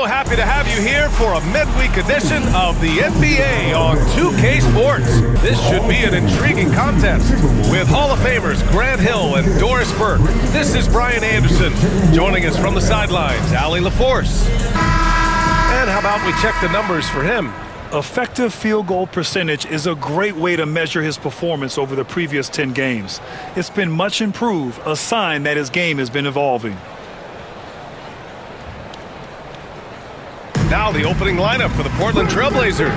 So happy to have you here for a midweek edition of the NBA on 2K Sports. This should be an intriguing contest with Hall of Famers Grant Hill and Doris Burke. This is Brian Anderson. Joining us from the sidelines, Allie LaForce. And how about we check the numbers for him? Effective field goal percentage is a great way to measure his performance over the previous 10 games. It's been much improved, a sign that his game has been evolving. Now the opening lineup for the Portland Trailblazers.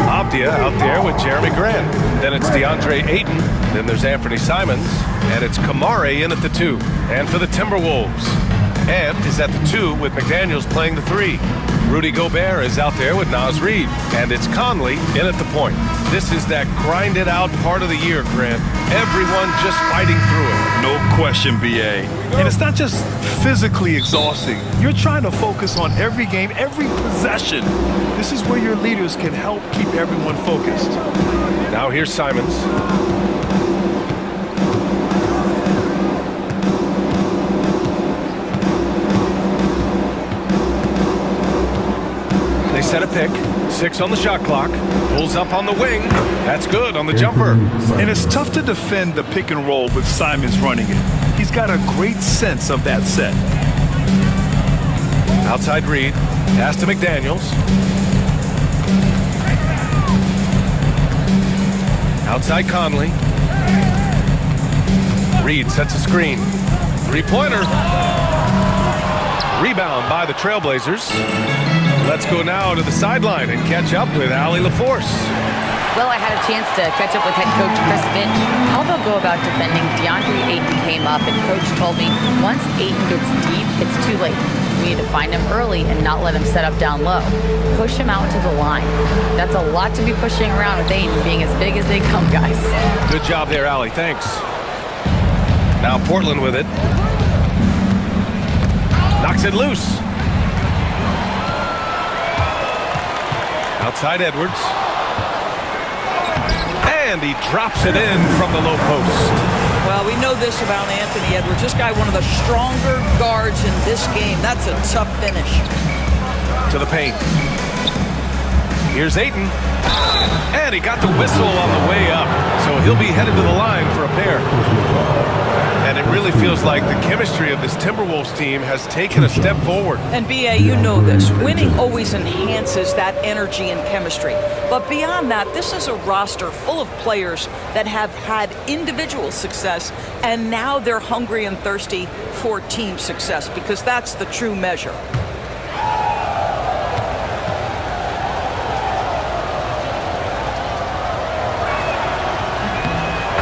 Avdia out there with Jeremy Grant. Then it's DeAndre Ayton. Then there's Anthony Simons. And it's Kamare in at the 2. And for the Timberwolves, Ed is at the 2 with McDaniels playing the 3. Rudy Gobert is out there with Naz Reid. And it's Conley in at the point. This is that grinded out part of the year, Grant. Everyone just fighting through it. No question, BA. And it's not just physically exhausting. You're trying to focus on every game, every possession. This is where your leaders can help keep everyone focused. Now here's Simons. They set a pick. 6 on the shot clock. Pulls up on the wing. That's good on the jumper. And it's tough to defend the pick and roll with Simons running it. He's got a great sense of that set. Outside Reid. Pass to McDaniels. Outside Conley. Reid sets a screen. Three-pointer. Rebound by the Trailblazers. Let's go now to the sideline and catch up with Allie LaForce. Well, I had a chance to catch up with head coach Chris Finch. How they'll go about defending DeAndre Ayton came up, and coach told me once Ayton gets deep, it's too late. We need to find him early and not let him set up down low. Push him out to the line. That's a lot to be pushing around with Ayton being as big as they come, guys. Good job there, Allie. Thanks. Now Portland with it. Knocks it loose. Outside Edwards. And he drops it in from the low post. Well, we know this about Anthony Edwards. This guy, one of the stronger guards in this game. That's a tough finish. To the paint. Here's Ayton. And he got the whistle on the way up. So he'll be headed to the line for a pair. And it really feels like the chemistry of this Timberwolves team has taken a step forward. And BA, you know this. Winning always enhances that energy and chemistry. But beyond that, this is a roster full of players that have had individual success, and now they're hungry and thirsty for team success, because that's the true measure.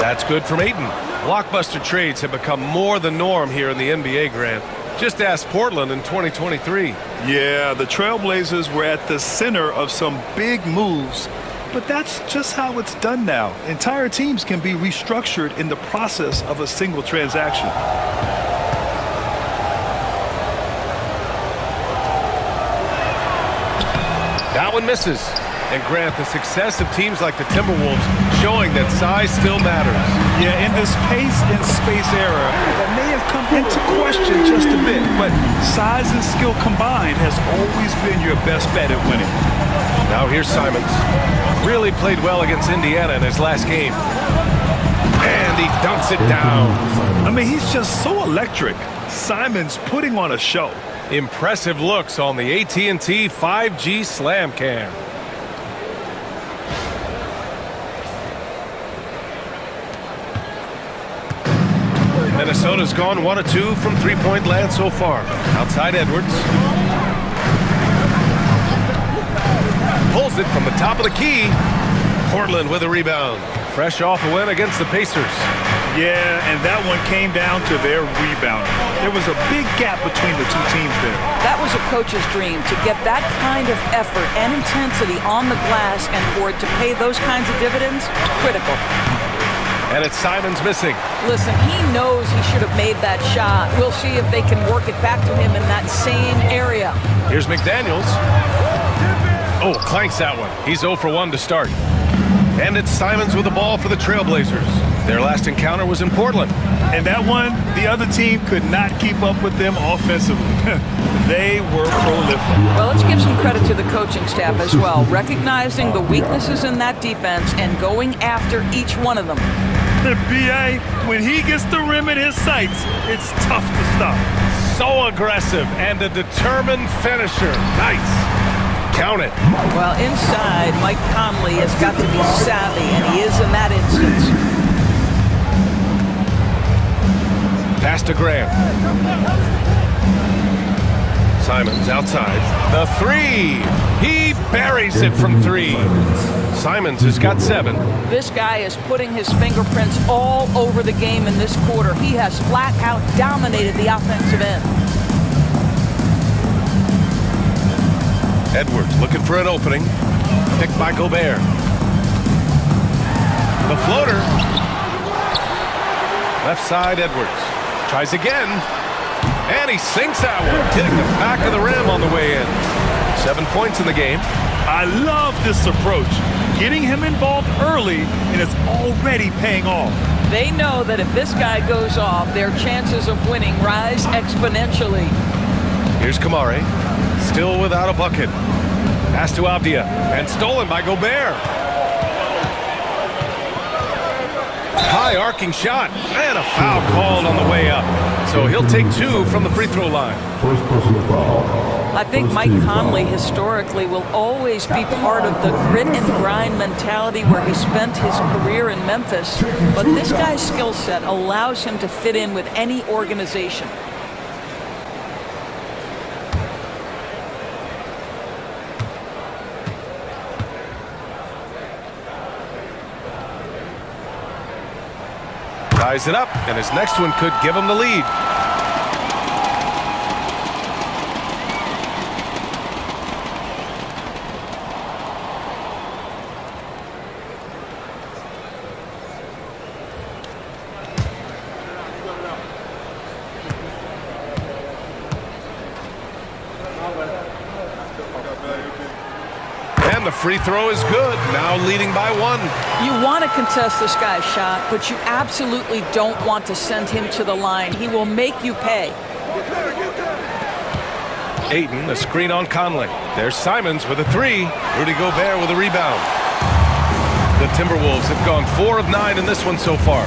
That's good from Ayton. Blockbuster trades have become more the norm here in the NBA, Grant. Just ask Portland in 2023. Yeah, the Trailblazers were at the center of some big moves, but that's just how it's done now. Entire teams can be restructured in the process of a single transaction. That one misses. And Grant, the success of teams like the Timberwolves showing that size still matters. Yeah, in this pace and space era, that may have come into question just a bit, but size and skill combined has always been your best bet at winning. Now here's Simons. Really played well against Indiana in his last game. And he dunks it down. I mean, he's just so electric. Simons putting on a show. Impressive looks on the AT&T 5G Slam Cam. Minnesota's gone 1 of 2 from three-point land so far. Outside Edwards. Pulls it from the top of the key. Portland with a rebound. Fresh off a win against the Pacers. Yeah, and that one came down to their rebound. There was a big gap between the two teams there. That was a coach's dream, to get that kind of effort and intensity on the glass, and for it to pay those kinds of dividends, critical. And it's Simons missing. Listen, he knows he should have made that shot. We'll see if they can work it back to him in that same area. Here's McDaniels. Oh, clanks that one. He's 0 for 1 to start. And it's Simons with the ball for the Trailblazers. Their last encounter was in Portland. And that one, the other team could not keep up with them offensively. They were prolific. Well, let's give some credit to the coaching staff as well, recognizing the weaknesses in that defense and going after each one of them. The BA, when he gets the rim in his sights, it's tough to stop. So aggressive and a determined finisher. Nice. Count it. Well, inside, Mike Conley has got to be savvy, and he is in that instance. Pass to Grant. Simons outside. The three. He buries it from three. Simons has got 7. This guy is putting his fingerprints all over the game in this quarter. He has flat out dominated the offensive end. Edwards looking for an opening. Picked by Gobert. The floater. Left side, Edwards. Tries again. And he sinks that one, hitting the back of the rim on the way in. 7 points in the game. I love this approach. Getting him involved early, and it's already paying off. They know that if this guy goes off, their chances of winning rise exponentially. Here's Kamare. Still without a bucket. Pass to Avdia. And stolen by Gobert. High arcing shot. And a foul called on the way up. So he'll take 2 from the free throw line. First personal foul. I think Mike Conley historically will always be part of the grit and grind mentality where he spent his career in Memphis. But this guy's skill set allows him to fit in with any organization. Ties it up, and his next one could give him the lead. And the free throw is good, now leading by 1. You want to contest this guy's shot, but you absolutely don't want to send him to the line. He will make you pay. Ayton, a screen on Conley. There's Simons with a 3. Rudy Gobert with a rebound. The Timberwolves have gone 4 of 9 in this one so far.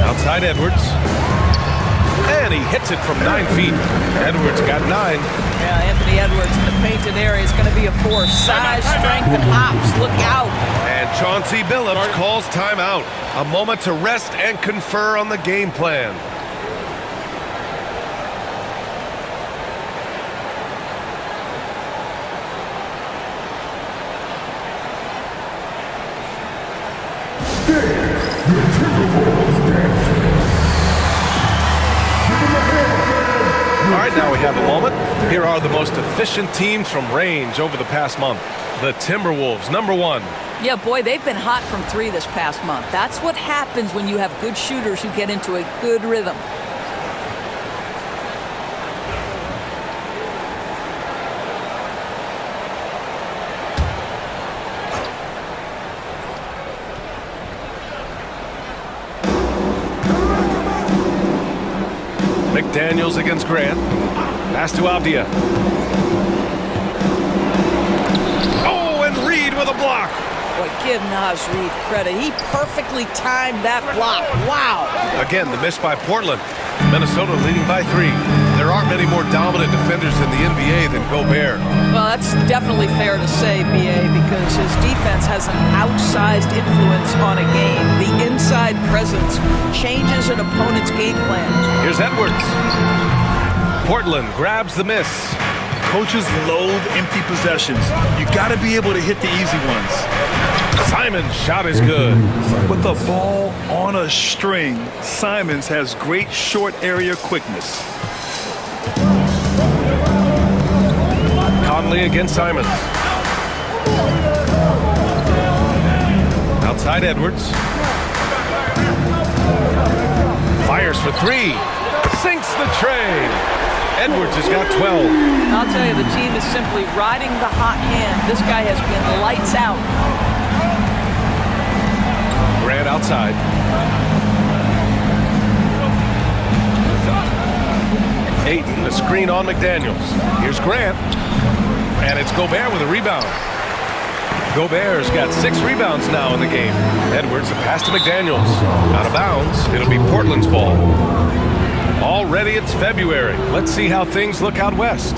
Outside Edwards. And he hits it from 9 feet. Edwards got 9. Yeah, Anthony Edwards in the painted area is going to be a force. Size, strength, and hops. Look out. And Chauncey Billups calls timeout. A moment to rest and confer on the game plan. All right, now we have a moment. Here are the most efficient teams from range over the past month. The Timberwolves, number 1. Yeah, boy, they've been hot from 3 this past month. That's what happens when you have good shooters who get into a good rhythm. McDaniels against Grant. Pass to Avdia. Oh, and Reed with a block. Boy, give Naz Reid credit. He perfectly timed that block. Wow. Again, the miss by Portland. Minnesota leading by 3. There aren't many more dominant defenders in the NBA than Gobert. Well, that's definitely fair to say, BA, because his defense has an outsized influence on a game. The inside presence changes an opponent's game plan. Here's Edwards. Portland grabs the miss. Coaches loathe empty possessions. You got to be able to hit the easy ones. Simon's shot is good. With the ball on a string, Simons has great short area quickness. Conley against Simons. Outside Edwards. Fires for 3. Sinks the tray. Edwards has got 12. I'll tell you, the team is simply riding the hot hand. This guy has been lights out. right outside. Ayton, the screen on McDaniels. Here's Grant. And it's Gobert with a rebound. Gobert's got 6 rebounds now in the game. Edwards, a pass to McDaniels. Out of bounds. It'll be Portland's ball. Already it's February. Let's see how things look out west.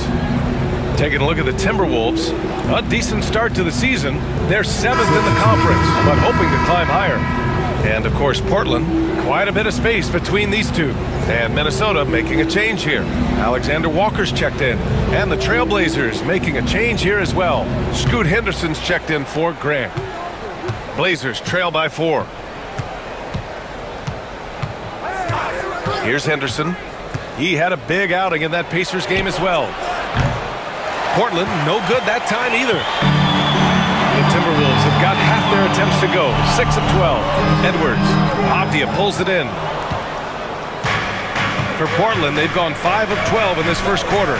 Taking a look at the Timberwolves. A decent start to the season. They're 7th in the conference, but hoping to climb higher. And, of course, Portland. Quite a bit of space between these two. And Minnesota making a change here. Alexander Walker's checked in. And the Trailblazers making a change here as well. Scoot Henderson's checked in for Grant. Blazers trail by 4. Here's Henderson. He had a big outing in that Pacers game as well. Portland, no good that time either. The Timberwolves have got half their attempts to go. 6 of 12. Edwards. Avdia pulls it in. For Portland, they've gone 5 of 12 in this first quarter.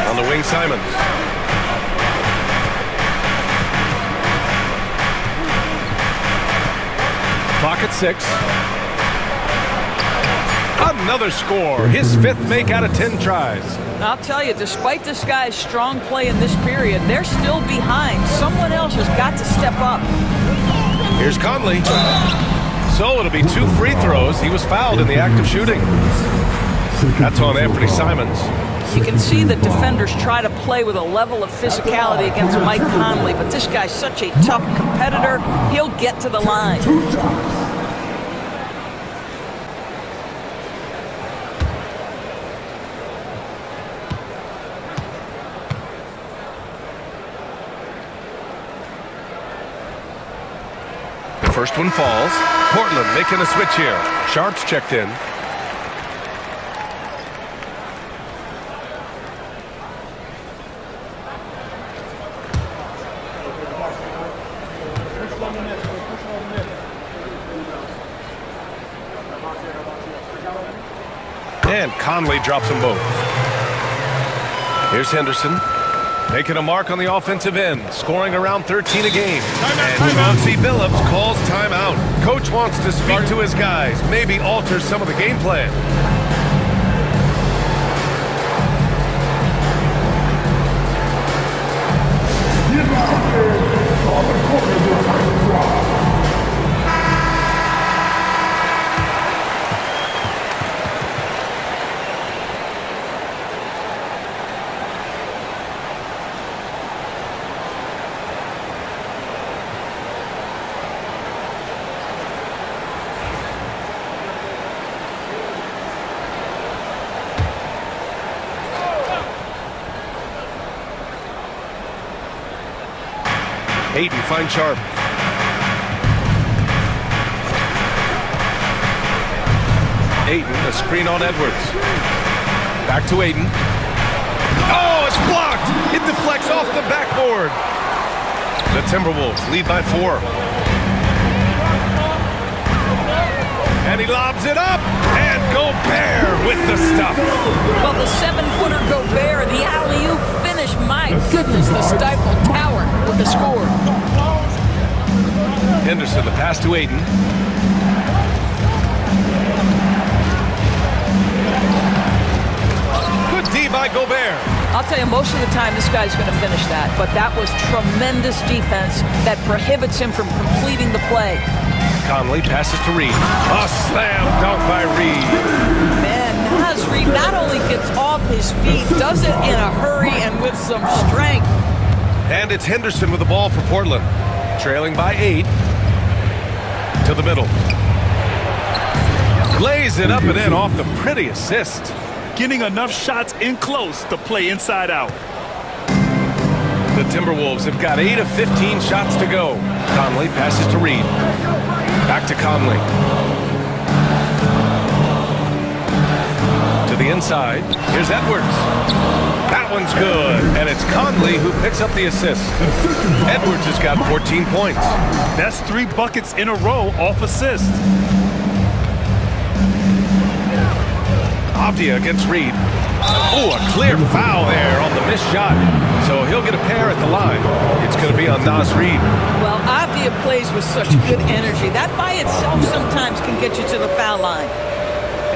On the wing, Simons. Clock at 6. Another score. His 5th make out of 10 tries. I'll tell you, despite this guy's strong play in this period, they're still behind. Someone else has got to step up. Here's Conley. So it'll be 2 free throws. He was fouled in the act of shooting. That's on Anthony Simons. You can see the defenders try to play with a level of physicality against Mike Conley, but this guy's such a tough competitor. He'll get to the line. First one falls. Portland making a switch here. Sharp's checked in. And Conley drops them both. Here's Henderson. Making a mark on the offensive end, scoring around 13 a game. And Chauncey Billups calls timeout. Coach wants to speak to his guys, maybe alter some of the game plan. Ayton finds Sharp. Ayton, a screen on Edwards. Back to Ayton. Oh, it's blocked! It deflects off the backboard. The Timberwolves lead by 4. And he lobs it up, and Gobert with the stuff. Well, the 7-footer Gobert, the alley-oop finish, my goodness, the Stifle Tower with the score. Henderson, the pass to Ayton. Good D by Gobert. I'll tell you, most of the time this guy's going to finish that, but that was tremendous defense that prohibits him from completing the play. Conley passes to Reed. A slam dunk by Reed. Man, Naz Reed not only gets off his feet, does it in a hurry and with some strength. And it's Henderson with the ball for Portland. Trailing by 8. To the middle. Lays it up and in off the pretty assist. Getting enough shots in close to play inside out. The Timberwolves have got 8 of 15 shots to go. Conley passes to Reed. Back to Conley. To the inside. Here's Edwards. That one's good. And it's Conley who picks up the assist. Edwards has got 14 points. That's 3 buckets in a row off assist. Avdia against Reed. Ooh, a clear foul there on the missed shot. So he'll get a pair at the line. It's going to be on Naz Reid. Well, Avdia plays with such good energy. That by itself sometimes can get you to the foul line.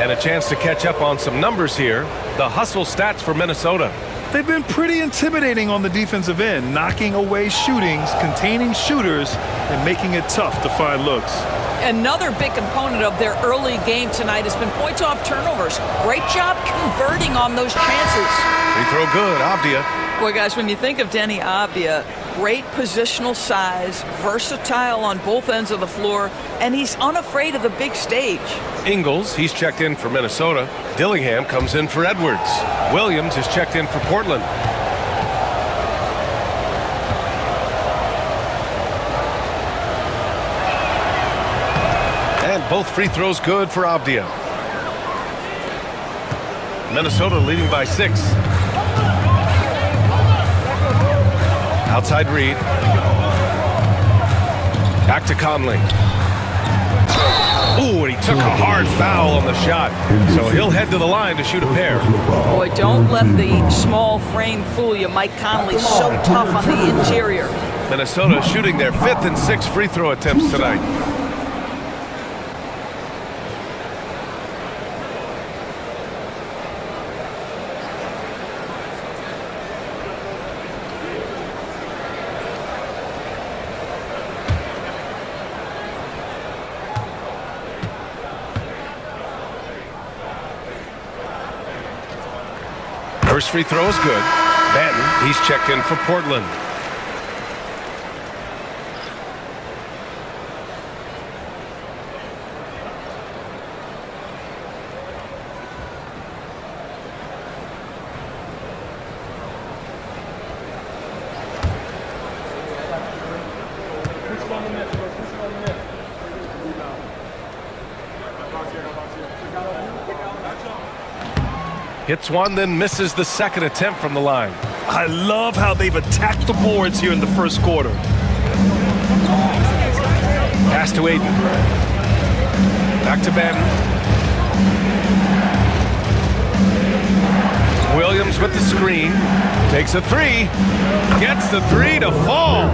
And a chance to catch up on some numbers here. The hustle stats for Minnesota. They've been pretty intimidating on the defensive end, knocking away shootings, containing shooters, and making it tough to find looks. Another big component of their early game tonight has been points off turnovers. Great job converting on those chances. Free throw good, Avdia. Boy, guys, when you think of Denny Avdia, great positional size, versatile on both ends of the floor, and he's unafraid of the big stage. Ingles, he's checked in for Minnesota. Dillingham comes in for Edwards. Williams is checked in for Portland. And both free throws good for Avdia. Minnesota leading by 6. Outside Reid. Back to Conley. Ooh, and he took a hard foul on the shot. So he'll head to the line to shoot a pair. Boy, don't let the small frame fool you. Mike Conley's so tough on the interior. Minnesota shooting their 5th and 6th free throw attempts tonight. First free throw is good. Banton, he's checked in for Portland. Hits one, then misses the second attempt from the line. I love how they've attacked the boards here in the first quarter. Pass to Aiden. Back to Ben. Williams with the screen. Takes a three. Gets the three to fall.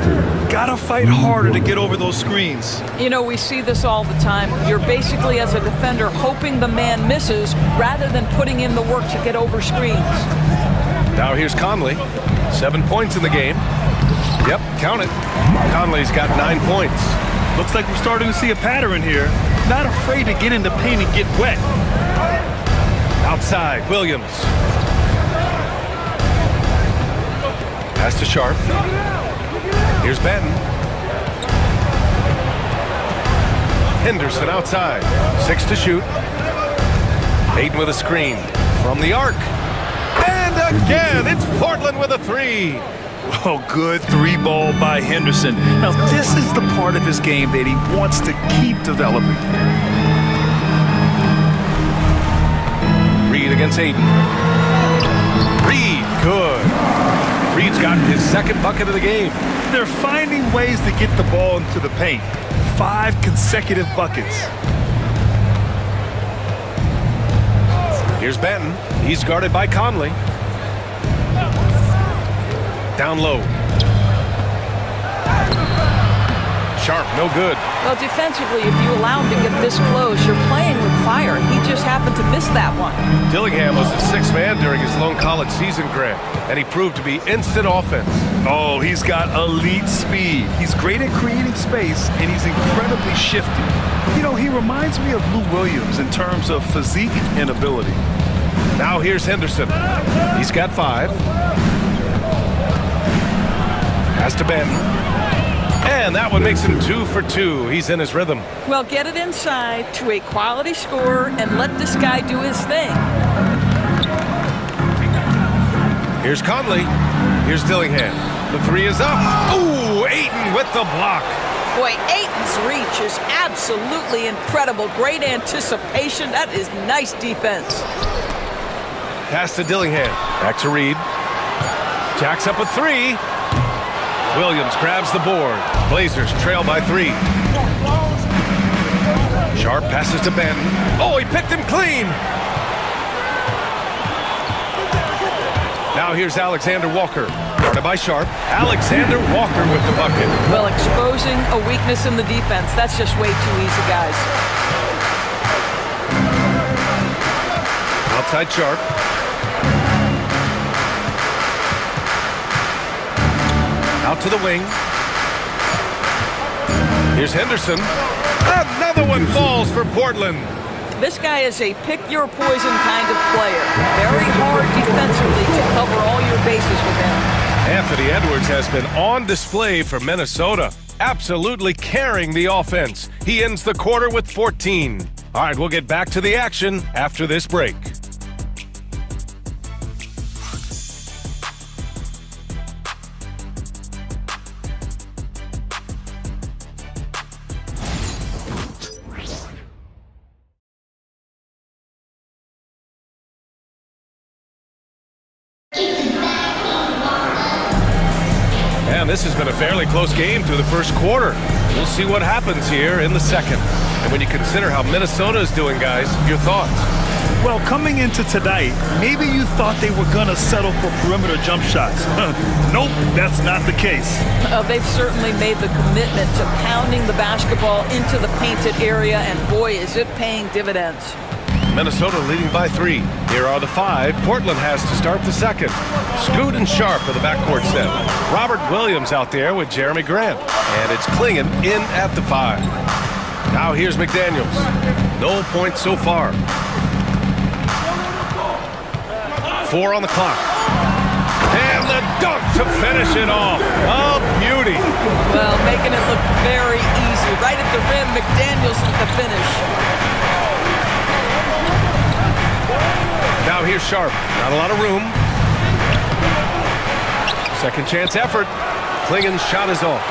Gotta fight harder to get over those screens. You know, we see this all the time. You're basically, as a defender, hoping the man misses rather than putting in the work to get over screens. Now here's Conley. 7 points in the game. Yep, count it. Conley's got 9 points. Looks like we're starting to see a pattern here. Not afraid to get in the paint and get wet. Outside, Williams. Pass to Sharp. Here's Benton. Henderson outside. 6 to shoot. Aiden with a screen from the arc. And again, it's Portland with a three. Oh, good three ball by Henderson. Now, this is the part of his game that he wants to keep developing. Reid against Aiden. Reid, good. Reid's gotten his second bucket of the game. They're finding ways to get the ball into the paint. 5 consecutive buckets. Here's Benton. He's guarded by Conley. Down low. Sharp, no good. Well, defensively, if you allow him to get this close, you're playing with fire. He just happened to miss that one. Dillingham was the 6th man during his lone college season, Grant, and he proved to be instant offense. Oh, he's got elite speed. He's great at creating space, and he's incredibly shifty. You know, he reminds me of Lou Williams in terms of physique and ability. Now here's Henderson. He's got 5. Pass to Ben. And that one makes him 2 for 2. He's in his rhythm. Well, get it inside to a quality scorer and let this guy do his thing. Here's Conley. Here's Dillingham. The 3 is up. Ooh, Ayton with the block. Boy, Ayton's reach is absolutely incredible. Great anticipation. That is nice defense. Pass to Dillingham. Back to Reid. Jacks up a 3. Williams grabs the board. Blazers trail by 3. Sharp passes to Ben. Oh, he picked him clean. Now here's Alexander Walker. Guarded by Sharp. Alexander Walker with the bucket. Well, exposing a weakness in the defense, that's just way too easy, guys. Outside Sharp. Out to the wing. Here's Henderson. Another one falls for Portland. This guy is a pick-your-poison kind of player. Very hard defensively to cover all your bases with him. Anthony Edwards has been on display for Minnesota, absolutely carrying the offense. He ends the quarter with 14. All right, we'll get back to the action after this break. Man, this has been a fairly close game through the first quarter. We'll see what happens here in the second. And when you consider how Minnesota is doing, guys, your thoughts? Well, coming into tonight, maybe you thought they were going to settle for perimeter jump shots. Nope, that's not the case. They've certainly made the commitment to pounding the basketball into the painted area, and boy, is it paying dividends. Minnesota leading by 3. Here are the 5 Portland has to start the second. Scoot and Sharp for the backcourt set. Robert Williams out there with Jeremy Grant. And it's Klingon in at the 5. Now here's McDaniels. No points so far. 4 on the clock. And the dunk to finish it off. A beauty. Well, making it look very easy. Right at the rim, McDaniels with the finish. Now here's Sharp. Not a lot of room. Second chance effort. Klingon's shot is off.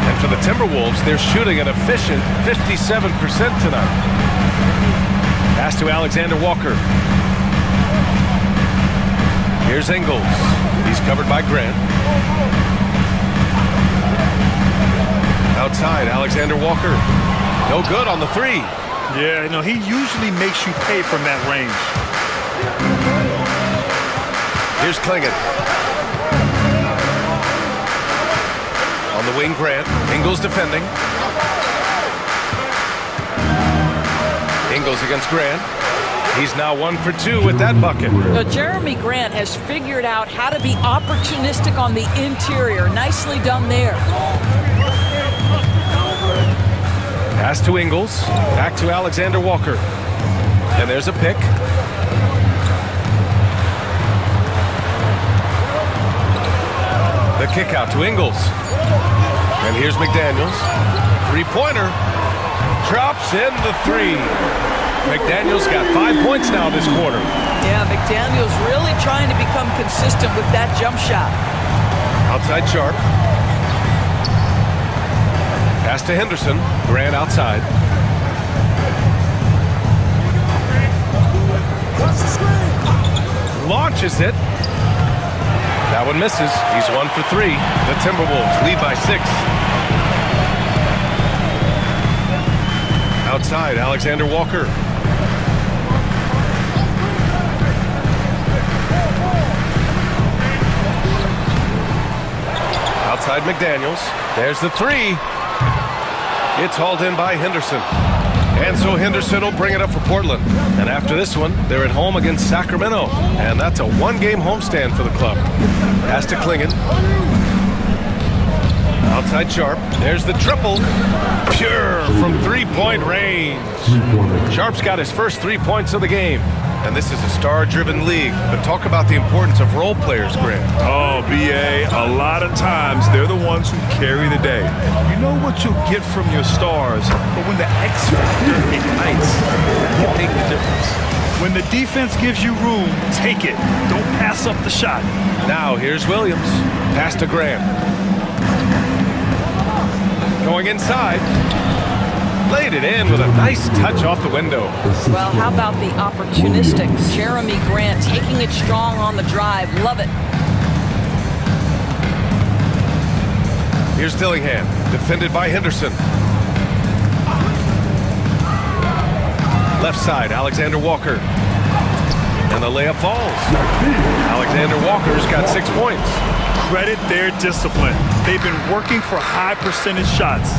And for the Timberwolves, they're shooting an efficient 57% tonight. Pass to Alexander Walker. Here's Ingles. He's covered by Grant. Outside, Alexander Walker. No good on the 3. Yeah, you know, he usually makes you pay from that range. Here's Klingon. On the wing, Grant. Ingles defending. Ingles against Grant. He's now 1 for 2 with that bucket. Jeremy Grant has figured out how to be opportunistic on the interior. Nicely done there. Pass to Ingles. Back to Alexander Walker. And there's a pick. The kick out to Ingles. And here's McDaniels. Three-pointer. Drops in the 3. McDaniels got 5 points now this quarter. Yeah, McDaniels really trying to become consistent with that jump shot. Outside Sharp. Pass to Henderson. Grant outside. Launches it. That one misses. He's 1 for 3. The Timberwolves lead by 6. Outside, Alexander Walker. Outside McDaniels. There's the 3. It's hauled in by Henderson. And so Henderson will bring it up for Portland. And after this one, they're at home against Sacramento. And that's a 1-game homestand for the club. Pass to Klingon. Outside Sharp. There's the triple. Pure from 3-point range. Sharp's got his first 3 points of the game. And this is a star-driven league. But talk about the importance of role players, Grant. Oh, B.A., a lot of times they're the ones who carry the day. You know what you'll get from your stars, but when the X factor ignites, that can make the difference. When the defense gives you room, take it. Don't pass up the shot. Now here's Williams. Pass to Grant. Going inside. Laid it in with a nice touch off the window. Well, how about the opportunistic Jeremy Grant taking it strong on the drive? Love it. Here's Dillingham, defended by Henderson. Left side, Alexander Walker. and the layup falls. Alexander Walker's got 6 points. Credit their discipline. They've been working for high percentage shots.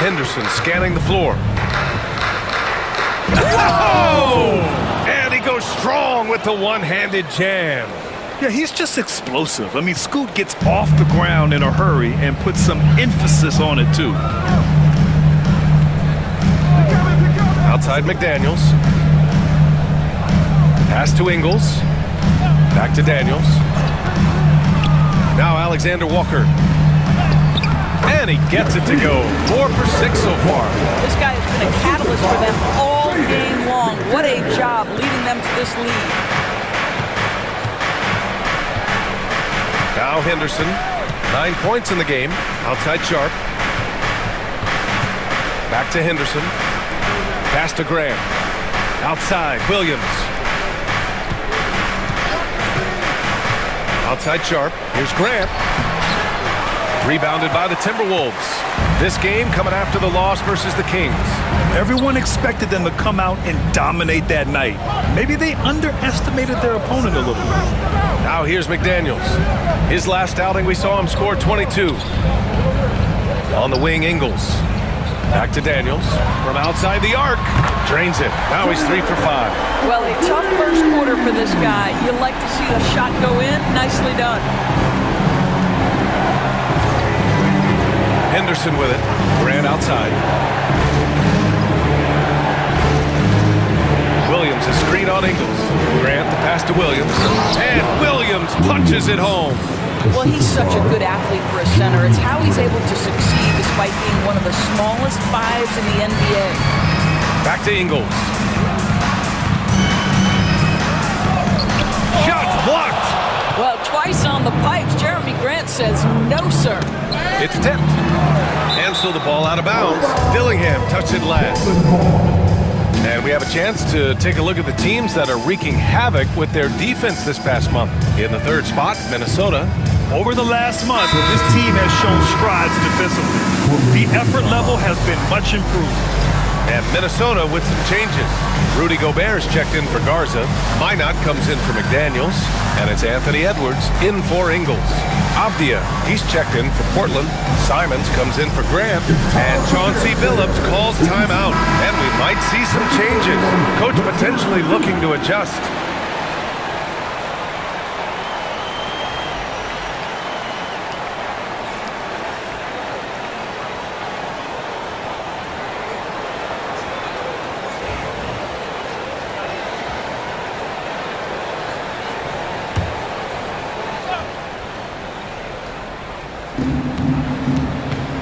Henderson scanning the floor. Oh! And he goes strong with the one-handed jam. Yeah, he's just explosive. I mean, Scoot gets off the ground in a hurry and puts some emphasis on it, too. Outside McDaniels. Pass to Ingles. Back to Daniels. Now Alexander Walker. And he gets it to go. 4 for 6 so far. This guy has been a catalyst for them all game long. What a job leading them to this lead. Now Henderson. 9 points in the game. Outside Sharp. Back to Henderson. Pass to Graham. Outside Williams. Outside Sharp. Here's Grant. Rebounded by the Timberwolves. This game coming after the loss versus the Kings. Everyone expected them to come out and dominate that night. Maybe they underestimated their opponent a little bit. Now here's McDaniels. His last outing, we saw him score 22. On the wing, Ingles. Back to Daniels. From outside the arc. Drains it. Now he's 3 for 5. Well, a tough first quarter for this guy. You'd like to see the shot go in. Nicely done. Henderson with it. Grant outside. Williams is screen on Ingles. Grant the pass to Williams. And Williams punches it home. Well, he's such a good athlete for a center. It's how he's able to succeed despite being one of the smallest fives in the NBA. Back to Ingles. Shots blocked. Well, twice on the pipes. Jeremy Grant says no, sir. It's tipped. And so the ball out of bounds. Dillingham touched it last. And we have a chance to take a look at the teams that are wreaking havoc with their defense this past month. In the third spot, Minnesota. Over the last month, this team has shown strides defensively. The effort level has been much improved. And Minnesota with some changes. Rudy Gobert's checked in for Garza. Minot comes in for McDaniels. And it's Anthony Edwards in for Ingles. Avdia, he's checked in for Portland. Simons comes in for Grant. And Chauncey Billups calls timeout. And we might see some changes. Coach potentially looking to adjust.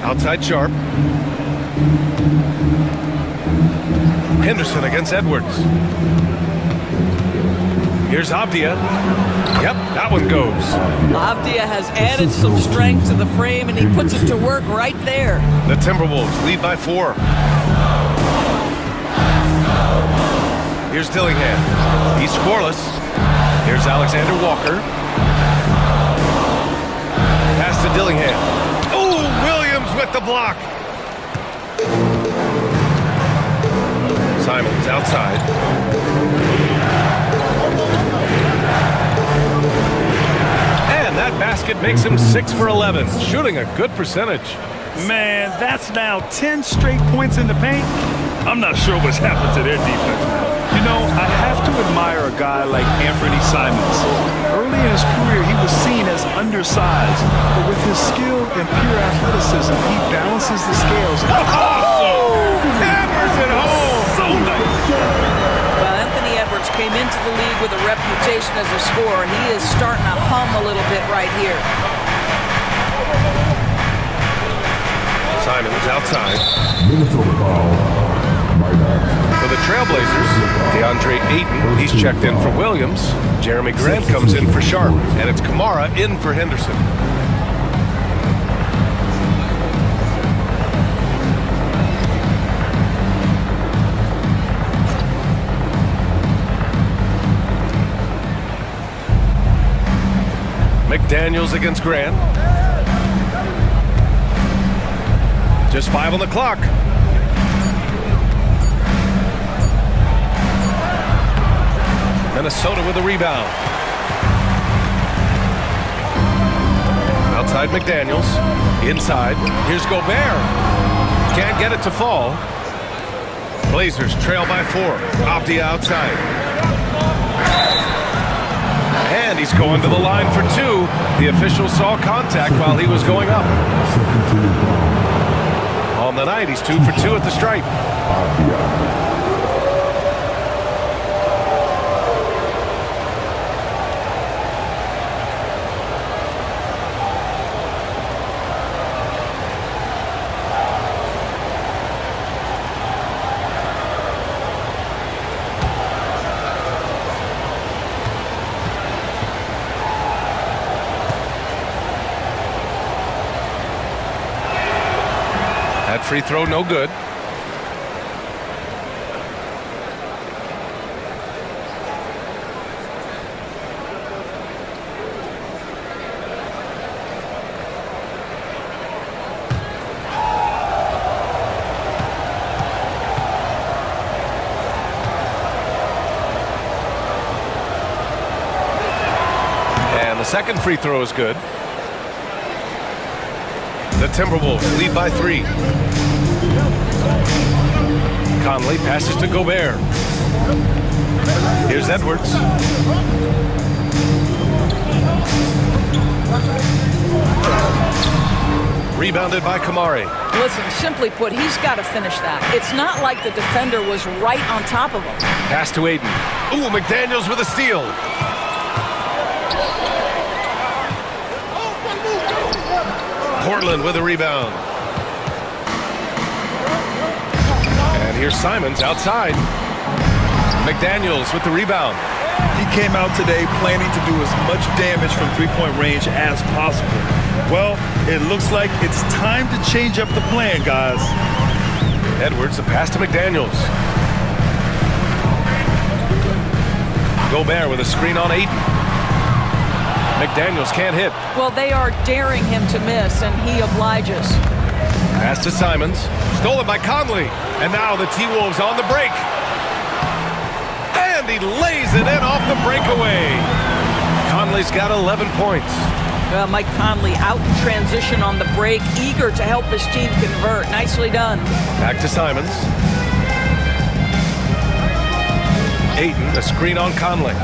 Outside Sharp. Henderson against Edwards. Here's Avdia. Yep, that one goes. Avdia has added some strength to the frame, and he puts it to work right there. The Timberwolves lead by 4. Here's Dillingham. He's scoreless. Here's Alexander Walker. Pass to Dillingham. Oh, Williams with the block. Simons outside. And that basket makes him 6 for 11, shooting a good percentage. Man, that's now 10 straight points in the paint. I'm not sure what's happened to their defense now. You know, I have to admire a guy like Anthony Simons. Early in his career, he was seen as undersized, but with his skill and pure athleticism, he balances the scales. Oh! Hammers it home! So nice. Well, Anthony Edwards came into the league with a reputation as a scorer. He is starting to hum a little bit right here. Simons outside. For the Trailblazers, DeAndre Ayton, he's checked in for Williams. Jeremy Grant comes in for Sharp. And it's Kamara in for Henderson. McDaniels against Grant. Just 5 on the clock. Minnesota with a rebound. Outside McDaniels. Inside. Here's Gobert. Can't get it to fall. Blazers trail by 4. Optia outside. And he's going to the line for 2. The official saw contact while he was going up. On the night, he's 2 for 2 at the stripe. That free throw no good. And the second free throw is good. The Timberwolves lead by 3. Conley passes to Gobert. Here's Edwards. Rebounded by Kamari. Listen, simply put, he's got to finish that. It's not like the defender was right on top of him. Pass to Aiden. Ooh, McDaniels with a steal. Portland with a rebound. And here's Simons outside. McDaniels with the rebound. He came out today planning to do as much damage from three-point range as possible. Well, it looks like it's time to change up the plan, guys. Edwards, the pass to McDaniels. Gobert with a screen on Aiden. McDaniels can't hit. Well, they are daring him to miss, and he obliges. Pass to Simons. Stolen by Conley. And now the T-Wolves on the break. And he lays it in off the breakaway. Conley's got 11 points. Well, Mike Conley out in transition on the break, eager to help his team convert. Nicely done. Back to Simons. Ayton, the screen on Conley.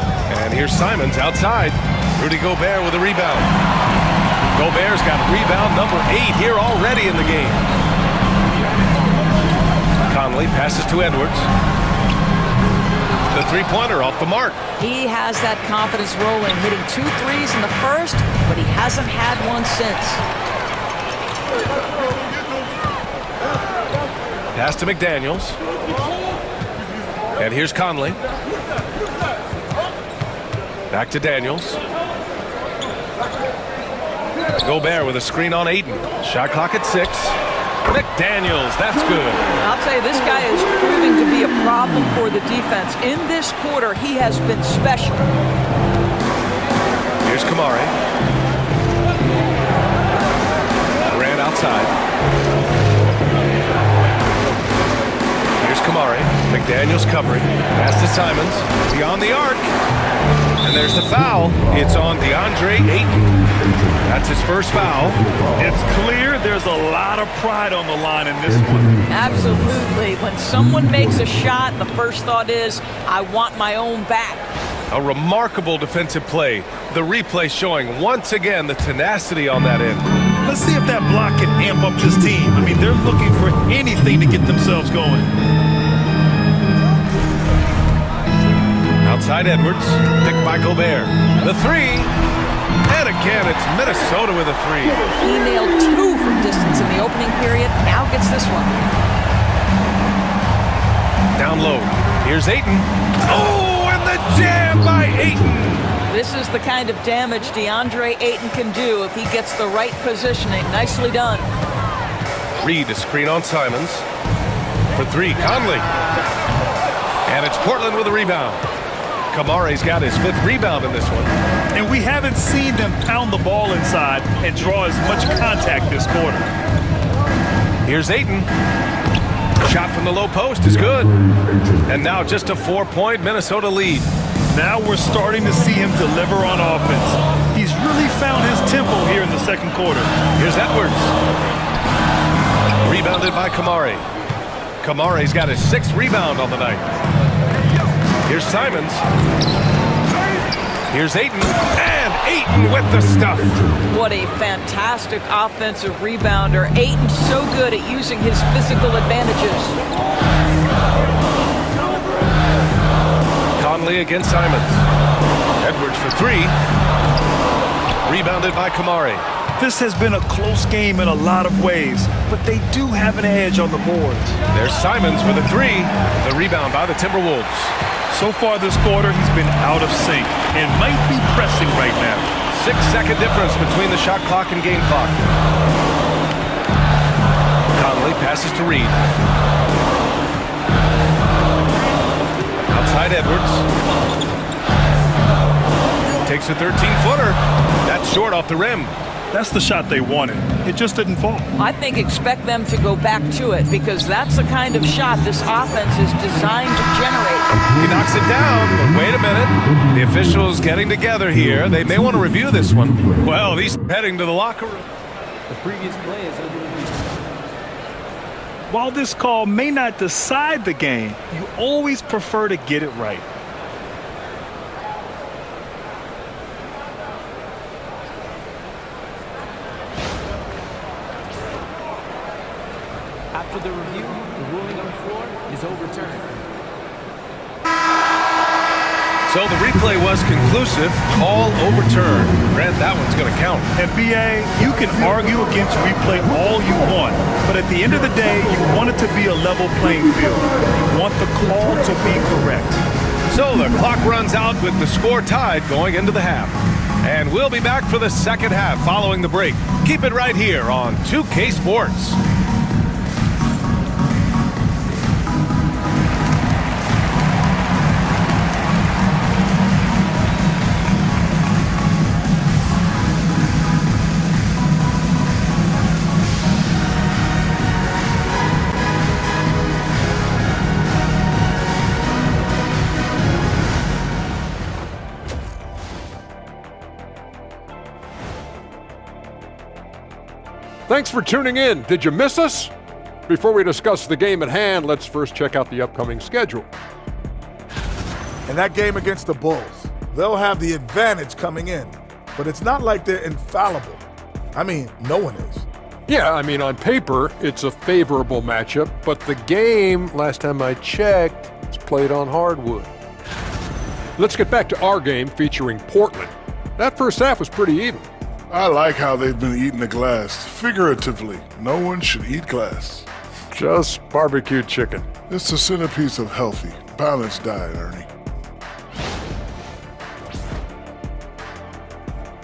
And here's Simons outside. Rudy Gobert with a rebound. Gobert's got rebound number 8 here already in the game. Conley passes to Edwards. The three-pointer off the mark. He has that confidence rolling, hitting 2 threes in the first, but he hasn't had one since. Pass to McDaniels. And here's Conley. Back to Daniels. Gobert with a screen on Ayton. Shot clock at 6. McDaniels, that's good. I'll tell you, this guy is proving to be a problem for the defense. In this quarter, he has been special. Here's Kamari. Grant outside. Here's Kamari. McDaniels covering. Pass to Simons. Beyond the arc. And there's the foul. It's on DeAndre Ayton. That's his first foul. It's clear there's a lot of pride on the line in this one. Absolutely. When someone makes a shot, the first thought is, I want my own back. A remarkable defensive play. The replay showing once again the tenacity on that end. Let's see if that block can amp up this team. I mean, they're looking for anything to get themselves going. Outside Edwards, picked by Gobert. The 3, and again it's Minnesota with a 3. He nailed 2 from distance in the opening period, now gets this one. Down low, here's Ayton. Oh, and the jam by Ayton. This is the kind of damage DeAndre Ayton can do if he gets the right positioning. Nicely done. Reed, a screen on Simons. For 3, Conley. And it's Portland with a rebound. Kamari's got his 5th rebound in this one. And we haven't seen them pound the ball inside and draw as much contact this quarter. Here's Ayton. Shot from the low post is good. And now just a 4-point Minnesota lead. Now we're starting to see him deliver on offense. He's really found his tempo here in the second quarter. Here's Edwards. Rebounded by Kamari. Kamari's got his 6th rebound on the night. Here's Simons. Here's Ayton. And Ayton with the stuff. What a fantastic offensive rebounder. Ayton's so good at using his physical advantages. Conley against Simons. Edwards for 3. Rebounded by Kamari. This has been a close game in a lot of ways, but they do have an edge on the boards. There's Simons with a 3. The rebound by the Timberwolves. So far this quarter, he's been out of sync and might be pressing right now. 6-second difference between the shot clock and game clock. Conley passes to Reed. Outside Edwards. Takes a 13-footer. That's short off the rim. That's the shot they wanted. It just didn't fall. I think expect them to go back to it because that's the kind of shot this offense is designed to generate. He knocks it down, but wait a minute. The officials getting together here. They may want to review this one. Well, he's heading to the locker room. The previous play is under review. While this call may not decide the game, you always prefer to get it right. After the review, the ruling on the floor is overturned. So the replay was conclusive. Call overturned. Grant, that one's going to count. NBA, you can argue against replay all you want, but at the end of the day, you want it to be a level playing field. You want the call to be correct. So the clock runs out with the score tied going into the half. And we'll be back for the second half following the break. Keep it right here on 2K Sports. Thanks for tuning in. Did you miss us? Before we discuss the game at hand, let's first check out the upcoming schedule. In that game against the Bulls, they'll have the advantage coming in, but it's not like they're infallible. I mean, no one is. Yeah, I mean, on paper, it's a favorable matchup, but the game, last time I checked, is played on hardwood. Let's get back to our game featuring Portland. That first half was pretty even. I like how they've been eating the glass. Figuratively, no one should eat glass. Just barbecued chicken. It's the centerpiece of healthy, balanced diet, Ernie.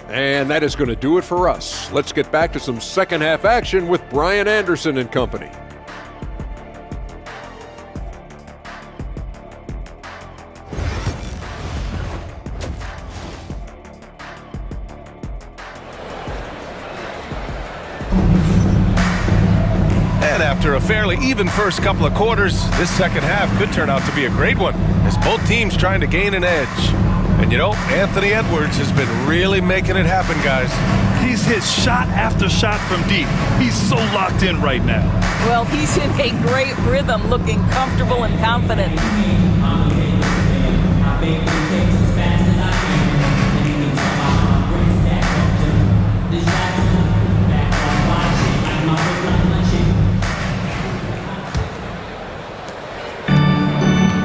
And that is going to do it for us. Let's get back to some second half action with Brian Anderson and company. And after a fairly even first couple of quarters, this second half could turn out to be a great one as both teams trying to gain an edge. And you know, Anthony Edwards has been really making it happen, guys. He's hit shot after shot from deep. He's so locked in right now. Well, he's in a great rhythm, looking comfortable and confident.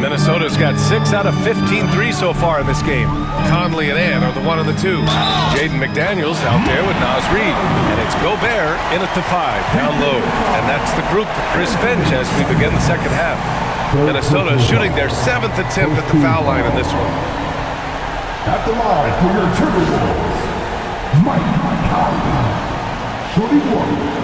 Minnesota's got 6 out of 15 threes so far in this game. Conley and Ann are the 1 and the 2. Jaden McDaniels out there with Naz Reid. And it's Gobert in at the 5, down low. And that's the group for Chris Finch as we begin the second half. Minnesota shooting their 7th attempt at the foul line in this one. At the line for your Timberwolves, Mike Conley, shooting 1.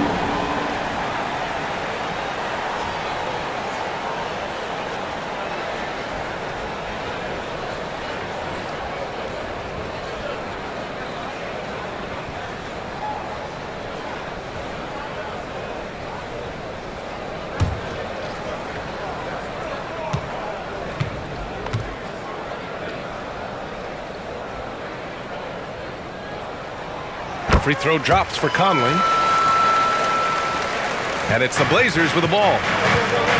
Free throw drops for Conley. And it's the Blazers with the ball.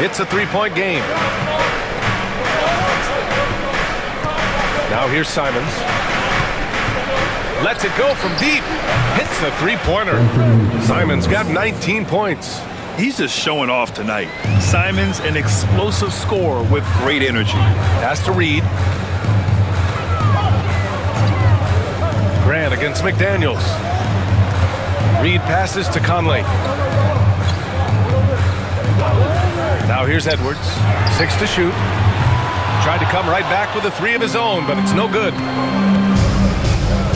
It's a three-point game. Now here's Simons. Lets it go from deep. Hits the three-pointer. Simons got 19 points. He's just showing off tonight. Simons, an explosive scorer with great energy. Pass to Reed. Grant against McDaniels. Reed passes to Conley. Now here's Edwards. 6 to shoot. Tried to come right back with a three of his own, but it's no good.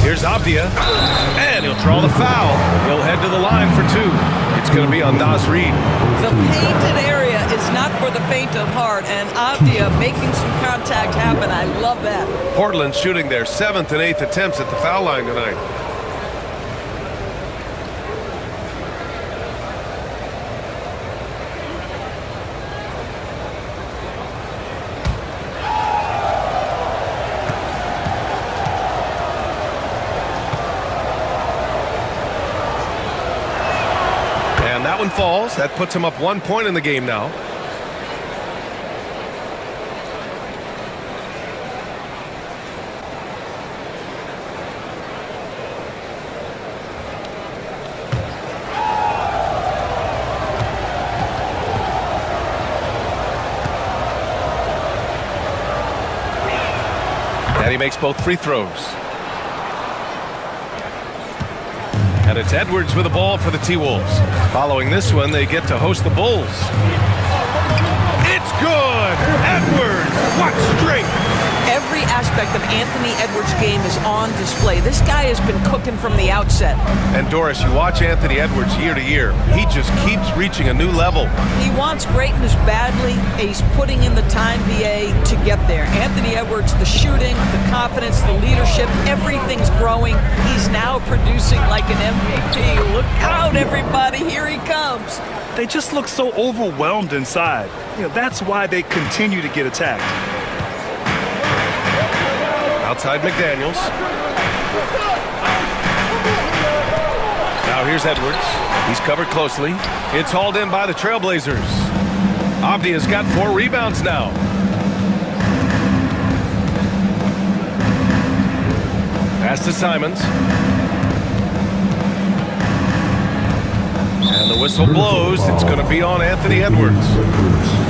Here's Avdia, and he'll draw the foul. He'll head to the line for two. It's going to be on Naz Reid. The painted area is not for the faint of heart, and Avdia making some contact happen. I love that. Portland shooting their 7th and 8th attempts at the foul line tonight. Falls. That puts him up 1 point in the game now. And he makes both free throws. And it's Edwards with the ball for the T-Wolves. Following this one, they get to host the Bulls. It's good! Edwards! What strength! Every aspect of Anthony Edwards' game is on display. This guy has been cooking from the outset. And Doris, you watch Anthony Edwards year to year. He just keeps reaching a new level. He wants greatness badly. He's putting in the time, BA, to get there. Anthony Edwards, the shooting, the confidence, the leadership, everything's growing. He's now producing like an MVP. Look out, everybody. Here he comes. They just look so overwhelmed inside. You know, that's why they continue to get attacked. Outside McDaniels. Now here's Edwards. He's covered closely. It's hauled in by the Trailblazers. Avdia's got 4 rebounds now. Pass to Simons. And the whistle blows. It's going to be on Anthony Edwards.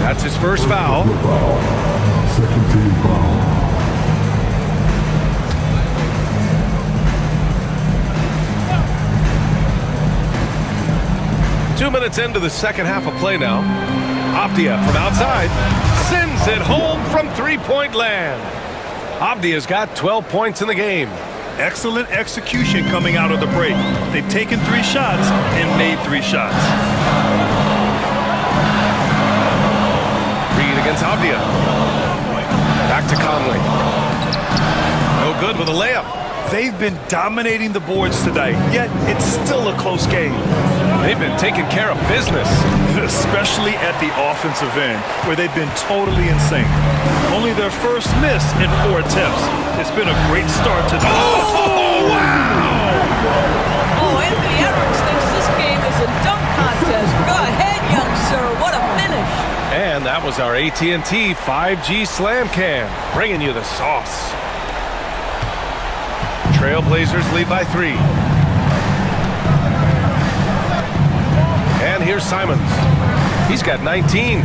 That's his first foul. Second team foul. 2 minutes into the second half of play now. Avdia from outside sends it home from three-point land. Avdia's got 12 points in the game. Excellent execution coming out of the break. They've taken 3 shots and made 3 shots. Reed against Avdia. Back to Conley. No good with a layup. They've been dominating the boards tonight, yet it's still a close game. They've been taking care of business. Especially at the offensive end, where they've been totally in sync. Only their first miss in 4 attempts. It's been a great start to the... Oh, wow! Oh, Anthony Edwards thinks this game is a dunk contest. Go ahead, young sir. What a finish. And that was our AT&T 5G Slam Cam, bringing you the sauce. Trailblazers lead by 3. And here's Simons. He's got 19.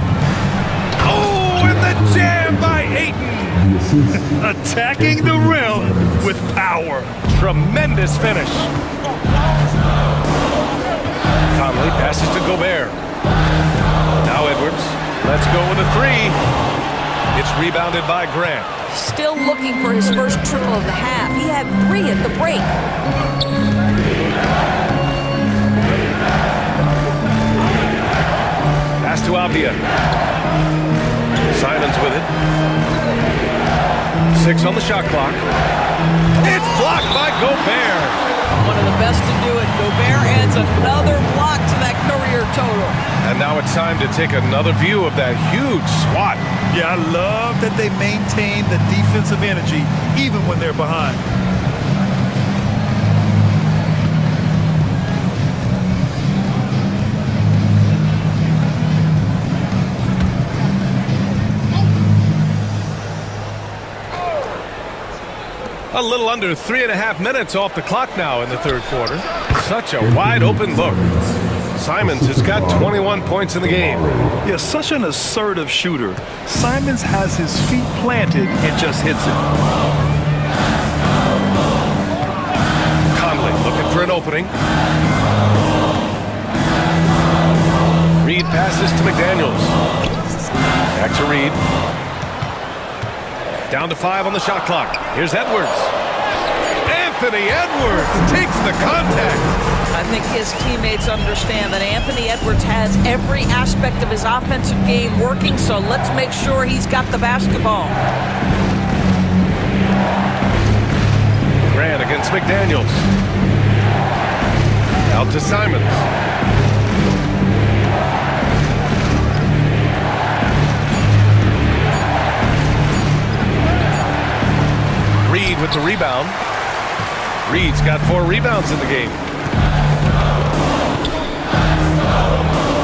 Oh, and the jam by Ayton. Attacking the rim with power. Tremendous finish. Conley passes to Gobert. Now Edwards. Let's go with a 3. It's rebounded by Grant. Still looking for his first triple of the half. He had 3 at the break. Pass to Avdia. Simons with it. 6 on the shot clock. It's blocked by Gobert. One of the best to do it. Gobert adds another block to that career total. And now it's time to take another view of that huge swat. Yeah, I love that they maintain the defensive energy even when they're behind. A little under 3.5 minutes off the clock now in the third quarter. Such a wide open look. Simons has got 21 points in the game. Yeah, such an assertive shooter. Simons has his feet planted and just hits it. Conley looking for an opening. Reed passes to McDaniels. Back to Reed. Down to 5 on the shot clock. Here's Edwards. Anthony Edwards takes the contact. I think his teammates understand that Anthony Edwards has every aspect of his offensive game working, so let's make sure he's got the basketball. Grant against McDaniels. Out to Simons. Reed with the rebound. Reed's got 4 rebounds in the game.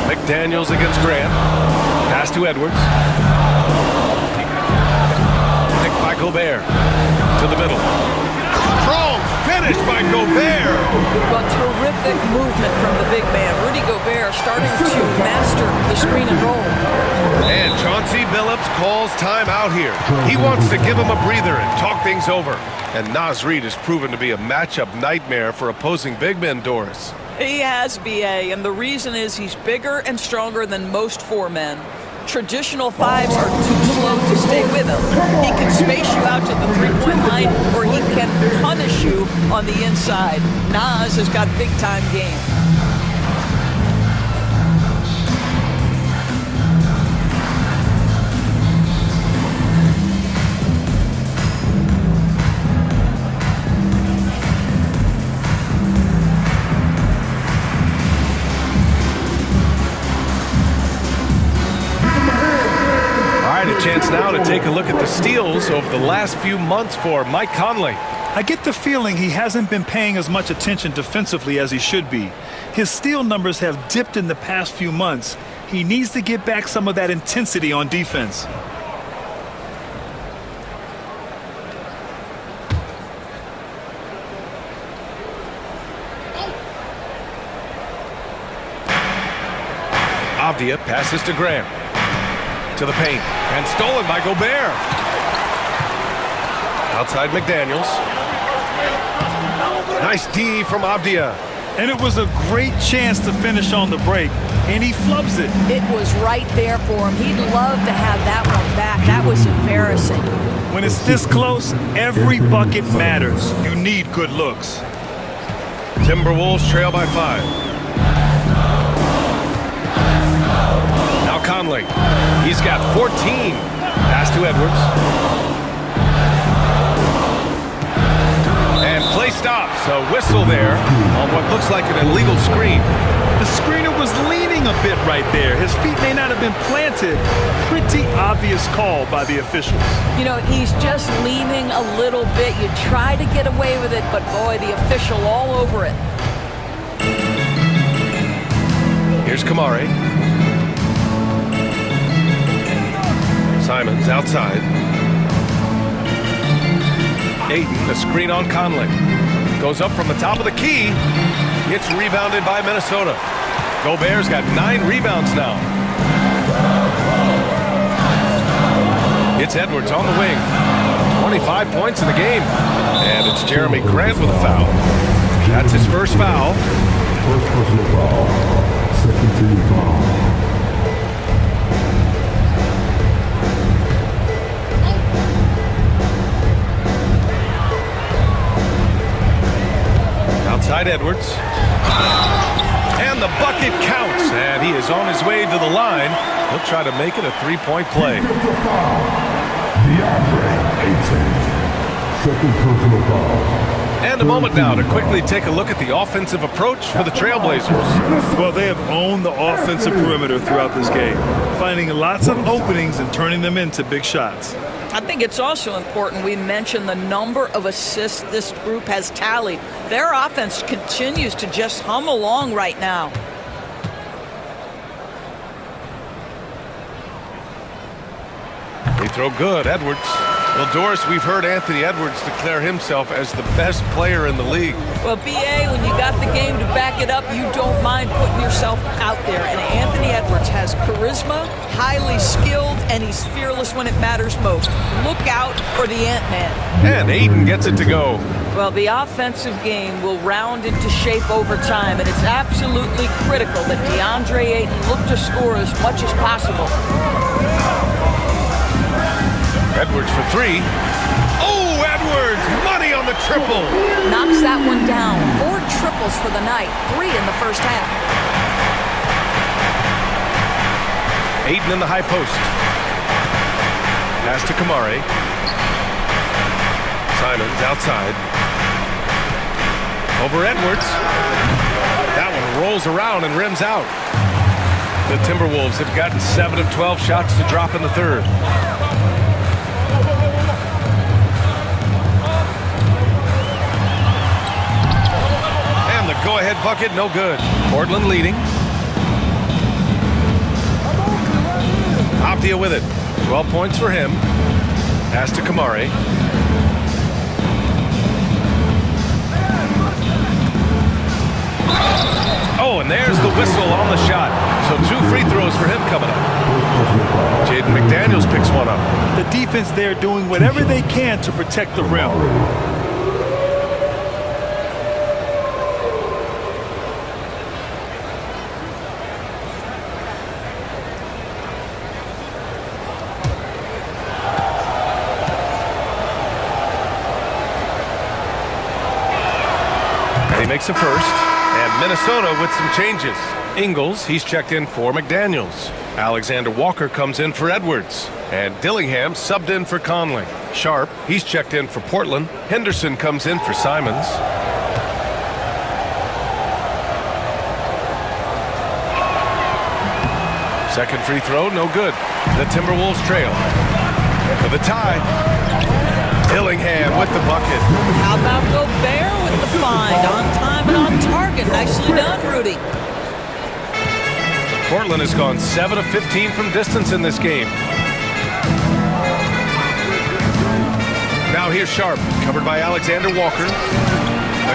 McDaniels against Grant. Pass to Edwards. Picked by Gobert. To the middle. Strong finish by Gobert. But terrific movement from the big man. Rudy Gobert starting to master the screen and roll. And Chauncey Billups calls time out here. He wants to give him a breather and talk things over. And Naz Reid has proven to be a matchup nightmare for opposing big men, Doris. He has, B.A., and the reason is he's bigger and stronger than most 4 men. Traditional 5s are too slow to stay with him. He can space you out to the three-point line, or he can punish you on the inside. Naz has got big-time game. Chance now to take a look at the steals over the last few months for Mike Conley. I get the feeling he hasn't been paying as much attention defensively as he should be. His steal numbers have dipped in the past few months. He needs to get back some of that intensity on defense. Avdia passes to Graham. To the paint. And stolen by Gobert. Outside McDaniels. Nice D from Avdia. And it was a great chance to finish on the break. And he flubs it. It was right there for him. He'd love to have that one back. That was embarrassing. When it's this close, every bucket matters. You need good looks. Timberwolves trail by 5. Now Conley. He's got 14. Pass to Edwards. And play stops. A whistle there on what looks like an illegal screen. The screener was leaning a bit right there. His feet may not have been planted. Pretty obvious call by the officials. You know, he's just leaning a little bit. You try to get away with it, but boy, the official all over it. Here's Kamari. Simons outside. Ayton, the screen on Conley. Goes up from the top of the key. Gets rebounded by Minnesota. Gobert's got 9 rebounds now. It's Edwards on the wing. 25 points in the game. And it's Jeremy Grant with a foul. That's his first foul. First personal foul. Second team foul. Outside Edwards. And the bucket counts. And he is on his way to the line. He'll try to make it a 3-point play. Second personal foul. And a moment now to quickly take a look at the offensive approach for the Trailblazers. Well, they have owned the offensive perimeter throughout this game, finding lots of openings and turning them into big shots. I think it's also important we mention the number of assists this group has tallied. Their offense continues to just hum along right now. Free throw good, Edwards. Well, Doris, we've heard Anthony Edwards declare himself as the best player in the league. Well, BA, when you got the game to back it up, you don't mind putting yourself out there. And Anthony Edwards has charisma, highly skilled, and he's fearless when it matters most. Look out for the Ant-Man. And Ayton gets it to go. Well, the offensive game will round into shape over time, and it's absolutely critical that DeAndre Ayton look to score as much as possible. Edwards for three. Oh, Edwards! Money on the triple! Knocks that one down. 4 triples for the night, 3 in the first half. Ayton in the high post. Pass to Kamare. Simons outside. Over Edwards. That one rolls around and rims out. The Timberwolves have gotten 7 of 12 shots to drop in the third. And the go-ahead bucket, no good. Portland leading. Optia with it. 12 points for him. Pass to Kamare. Oh, and there's the whistle on the shot. So 2 free throws for him coming up. Jaden McDaniels picks one up. The defense there doing whatever they can to protect the rim. He makes a first. And Minnesota with some changes. Ingles, he's checked in for McDaniels. Alexander Walker comes in for Edwards. And Dillingham subbed in for Conley. Sharp, he's checked in for Portland. Henderson comes in for Simons. Second free throw, no good. The Timberwolves trail. For the tie. Dillingham with the bucket. How about Gobert with the find? On time and on target. Nicely done, Rudy. Portland has gone 7 of 15 from distance in this game. Now here's Sharp, covered by Alexander Walker.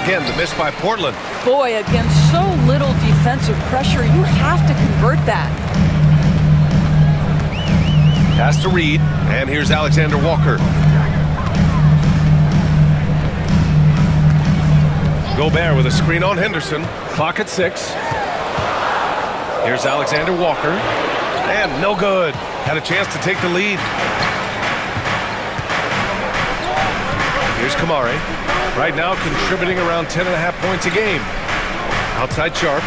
Again, the miss by Portland. Boy, against so little defensive pressure, you have to convert that. Pass to Reed, and here's Alexander Walker. Gobert with a screen on Henderson. Clock at 6. Here's Alexander Walker. And no good. Had a chance to take the lead. Here's Kamare. Right now contributing around 10.5 points a game. Outside Sharp.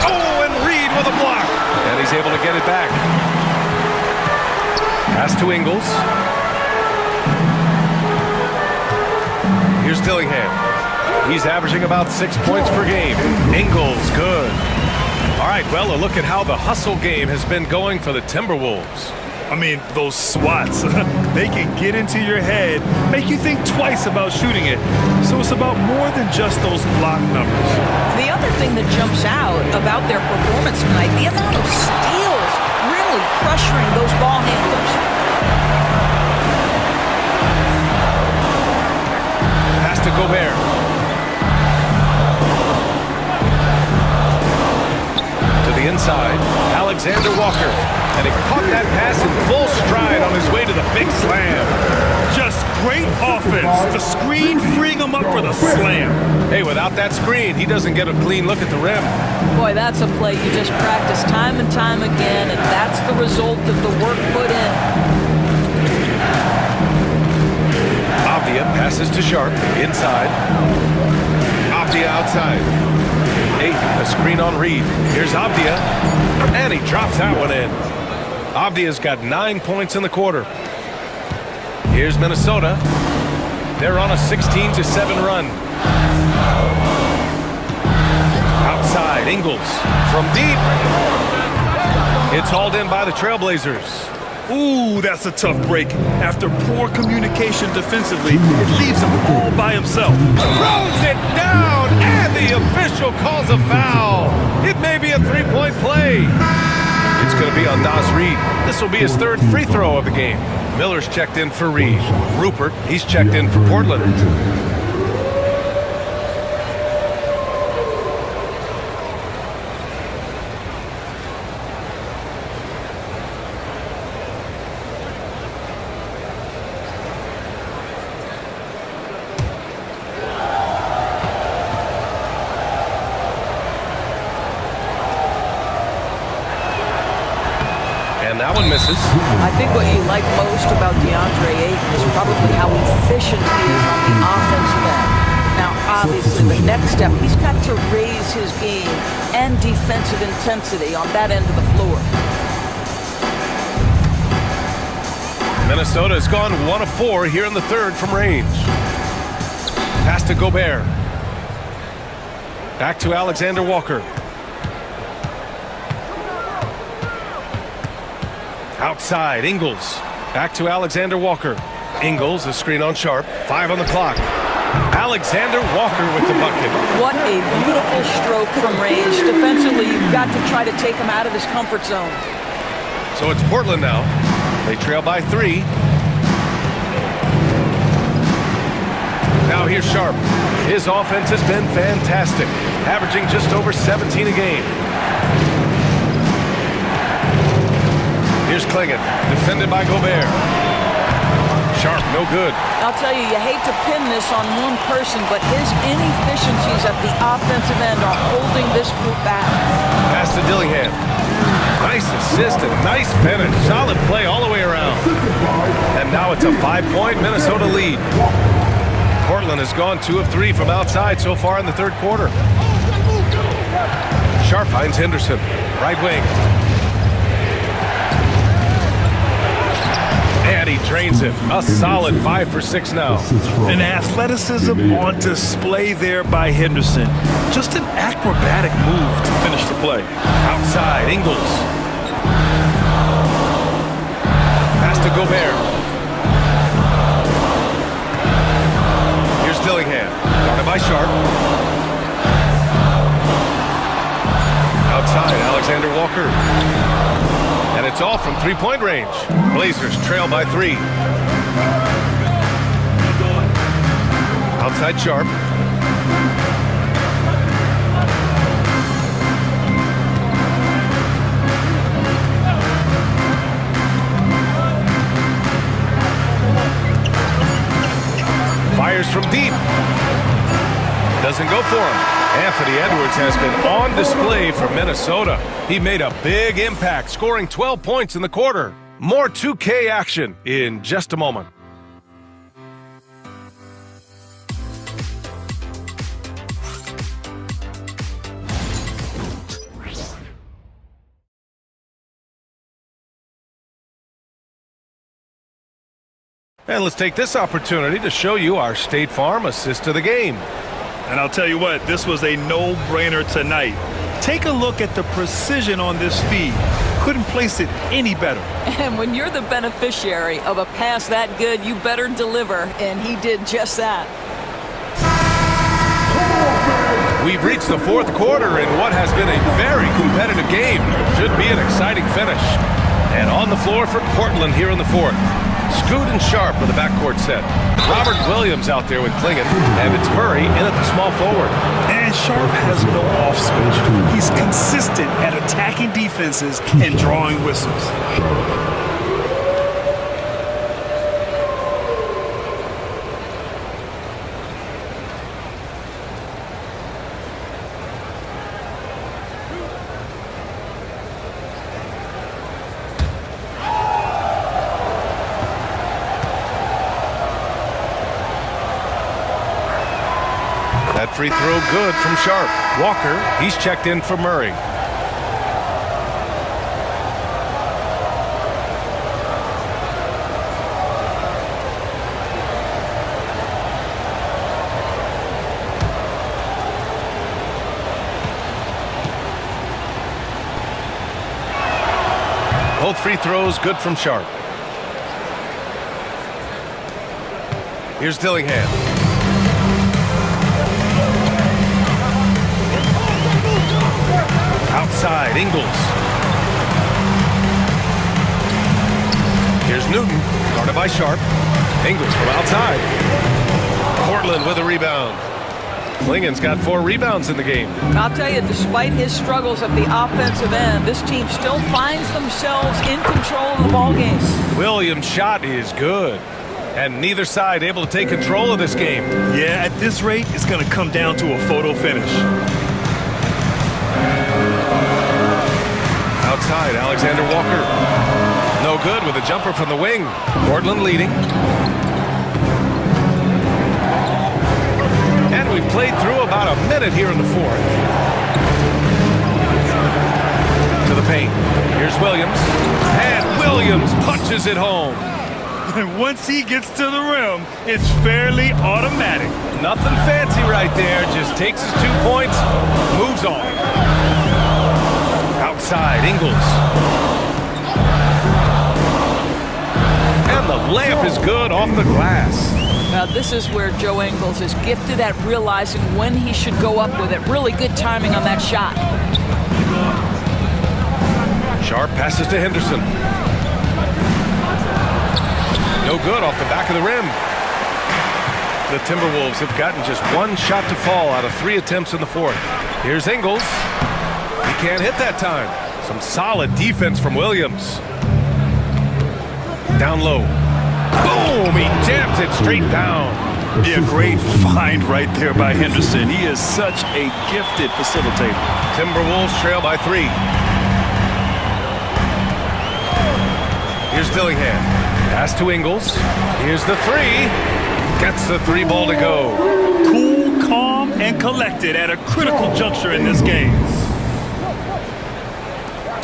Oh, and Reed with a block. And he's able to get it back. Pass to Ingles. Here's Dillingham. He's averaging about 6 points per game. Ingles, good. All right, well, a look at how the hustle game has been going for the Timberwolves. I mean, those swats, they can get into your head, make you think twice about shooting it. So it's about more than just those block numbers. The other thing that jumps out about their performance tonight, the amount of steals really pressuring those ball handlers. Pass to Gobert. To the inside, Alexander Walker. And he caught that pass in full stride on his way to the big slam. Just great offense. The screen freeing him up for the slam. Hey, without that screen, he doesn't get a clean look at the rim. Boy, that's a play you just practice time and time again, and that's the result of the work put in. Avdia passes to Sharp, inside. Avdia outside. Ayton, a screen on Reed. Here's Avdia, and he drops that one in. Avdia's got 9 points in the quarter. Here's Minnesota. They're on a 16-7 run. Ingles from deep. It's hauled in by the Trailblazers. Ooh, that's a tough break. After poor communication defensively, it leaves him all by himself. Throws it down, and the official calls a foul. It may be a three-point play. It's going to be on Naz Reid. This will be his third free throw of the game. Miller's checked in for Reid. Rupert, he's checked in for Portland. That one misses. I think what you like most about DeAndre Ayton is probably how efficient he is on the offensive end. Now, obviously, the next step, he's got to raise his game and defensive intensity on that end of the floor. Minnesota has gone 1 of 4 here in the third from range. Pass to Gobert. Back to Alexander Walker. Outside, Ingles. Back to Alexander Walker. Ingles, a screen on Sharp. 5 on the clock. Alexander Walker with the bucket. What a beautiful stroke from range. Defensively, you've got to try to take him out of his comfort zone. So it's Portland now. They trail by 3. Now here's Sharp. His offense has been fantastic, averaging just over 17 a game. Here's Clingan, defended by Gobert. Sharp, no good. I'll tell you, you hate to pin this on one person, but his inefficiencies at the offensive end are holding this group back. Pass to Dillingham. Nice assist and nice finish. Solid play all the way around. And now it's a 5-point Minnesota lead. Portland has gone 2 of 3 from outside so far in the third quarter. Sharp finds Henderson, right wing. And he drains it. A solid 5 for 6 now. An athleticism on display there by Henderson. Just an acrobatic move to finish the play. Outside, Ingles. Pass to Gobert. Here's Dillingham. Guarded by Sharp. Outside, Alexander Walker. And it's off from three-point range. Blazers trail by 3. Outside Sharp. Fires from deep. Doesn't go for him. Anthony Edwards has been on display for Minnesota. He made a big impact, scoring 12 points in the quarter. More 2K action in just a moment. And let's take this opportunity to show you our State Farm assist to the game. And I'll tell you what, this was a no-brainer tonight. Take a look at the precision on this feed. Couldn't place it any better. And when you're the beneficiary of a pass that good, you better deliver, and he did just that. We've reached the fourth quarter in what has been a very competitive game. Should be an exciting finish. And on the floor for Portland here in the fourth. Scoot and Sharp with the backcourt set. Robert Williams out there with Clingan, and it's Murray in at the small forward. And Sharp has no off switch. He's consistent at attacking defenses and drawing whistles. That free throw good from Sharp. Walker, he's checked in for Murray. Both free throws good from Sharp. Here's Dillingham. Outside, Ingles. Here's Newton, guarded by Sharp. Ingles from outside. Portland with a rebound. Klingen's got 4 rebounds in the game. I'll tell you, despite his struggles at the offensive end, this team still finds themselves in control of the ball game. Williams' shot is good. And neither side able to take control of this game. Yeah, at this rate, it's going to come down to a photo finish. Outside, Alexander Walker. No good with a jumper from the wing. Portland leading. And we played through about a minute here in the fourth. To the paint. Here's Williams. And Williams punches it home. And once he gets to the rim, it's fairly automatic. Nothing fancy right there. Just takes his 2 points, moves on. Outside, Ingles. And the layup is good off the glass. Now, this is where Joe Ingles is gifted at realizing when he should go up with it. Really good timing on that shot. Sharp passes to Henderson. No good off the back of the rim. The Timberwolves have gotten just 1 shot to fall out of 3 attempts in the fourth. Here's Ingles. He can't hit that time. Some solid defense from Williams. Down low. Boom! He jams it straight down. Yeah, great find right there by Henderson. He is such a gifted facilitator. Timberwolves trail by 3. Here's Dillingham. Pass to Ingles. Here's the 3. Gets the 3 ball to go. Cool, calm, and collected at a critical juncture in this game.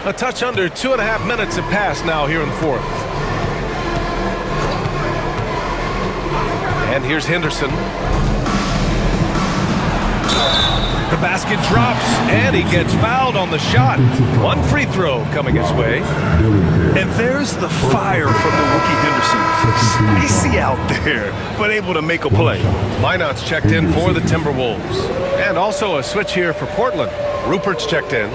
A touch under 2.5 minutes have passed now here in the fourth. And here's Henderson. The basket drops, and he gets fouled on the shot. 1 free throw coming his way. And there's the fire from the rookie Henderson. Spicy out there, but able to make a play. Minot's checked in for the Timberwolves. And also a switch here for Portland. Rupert's checked in.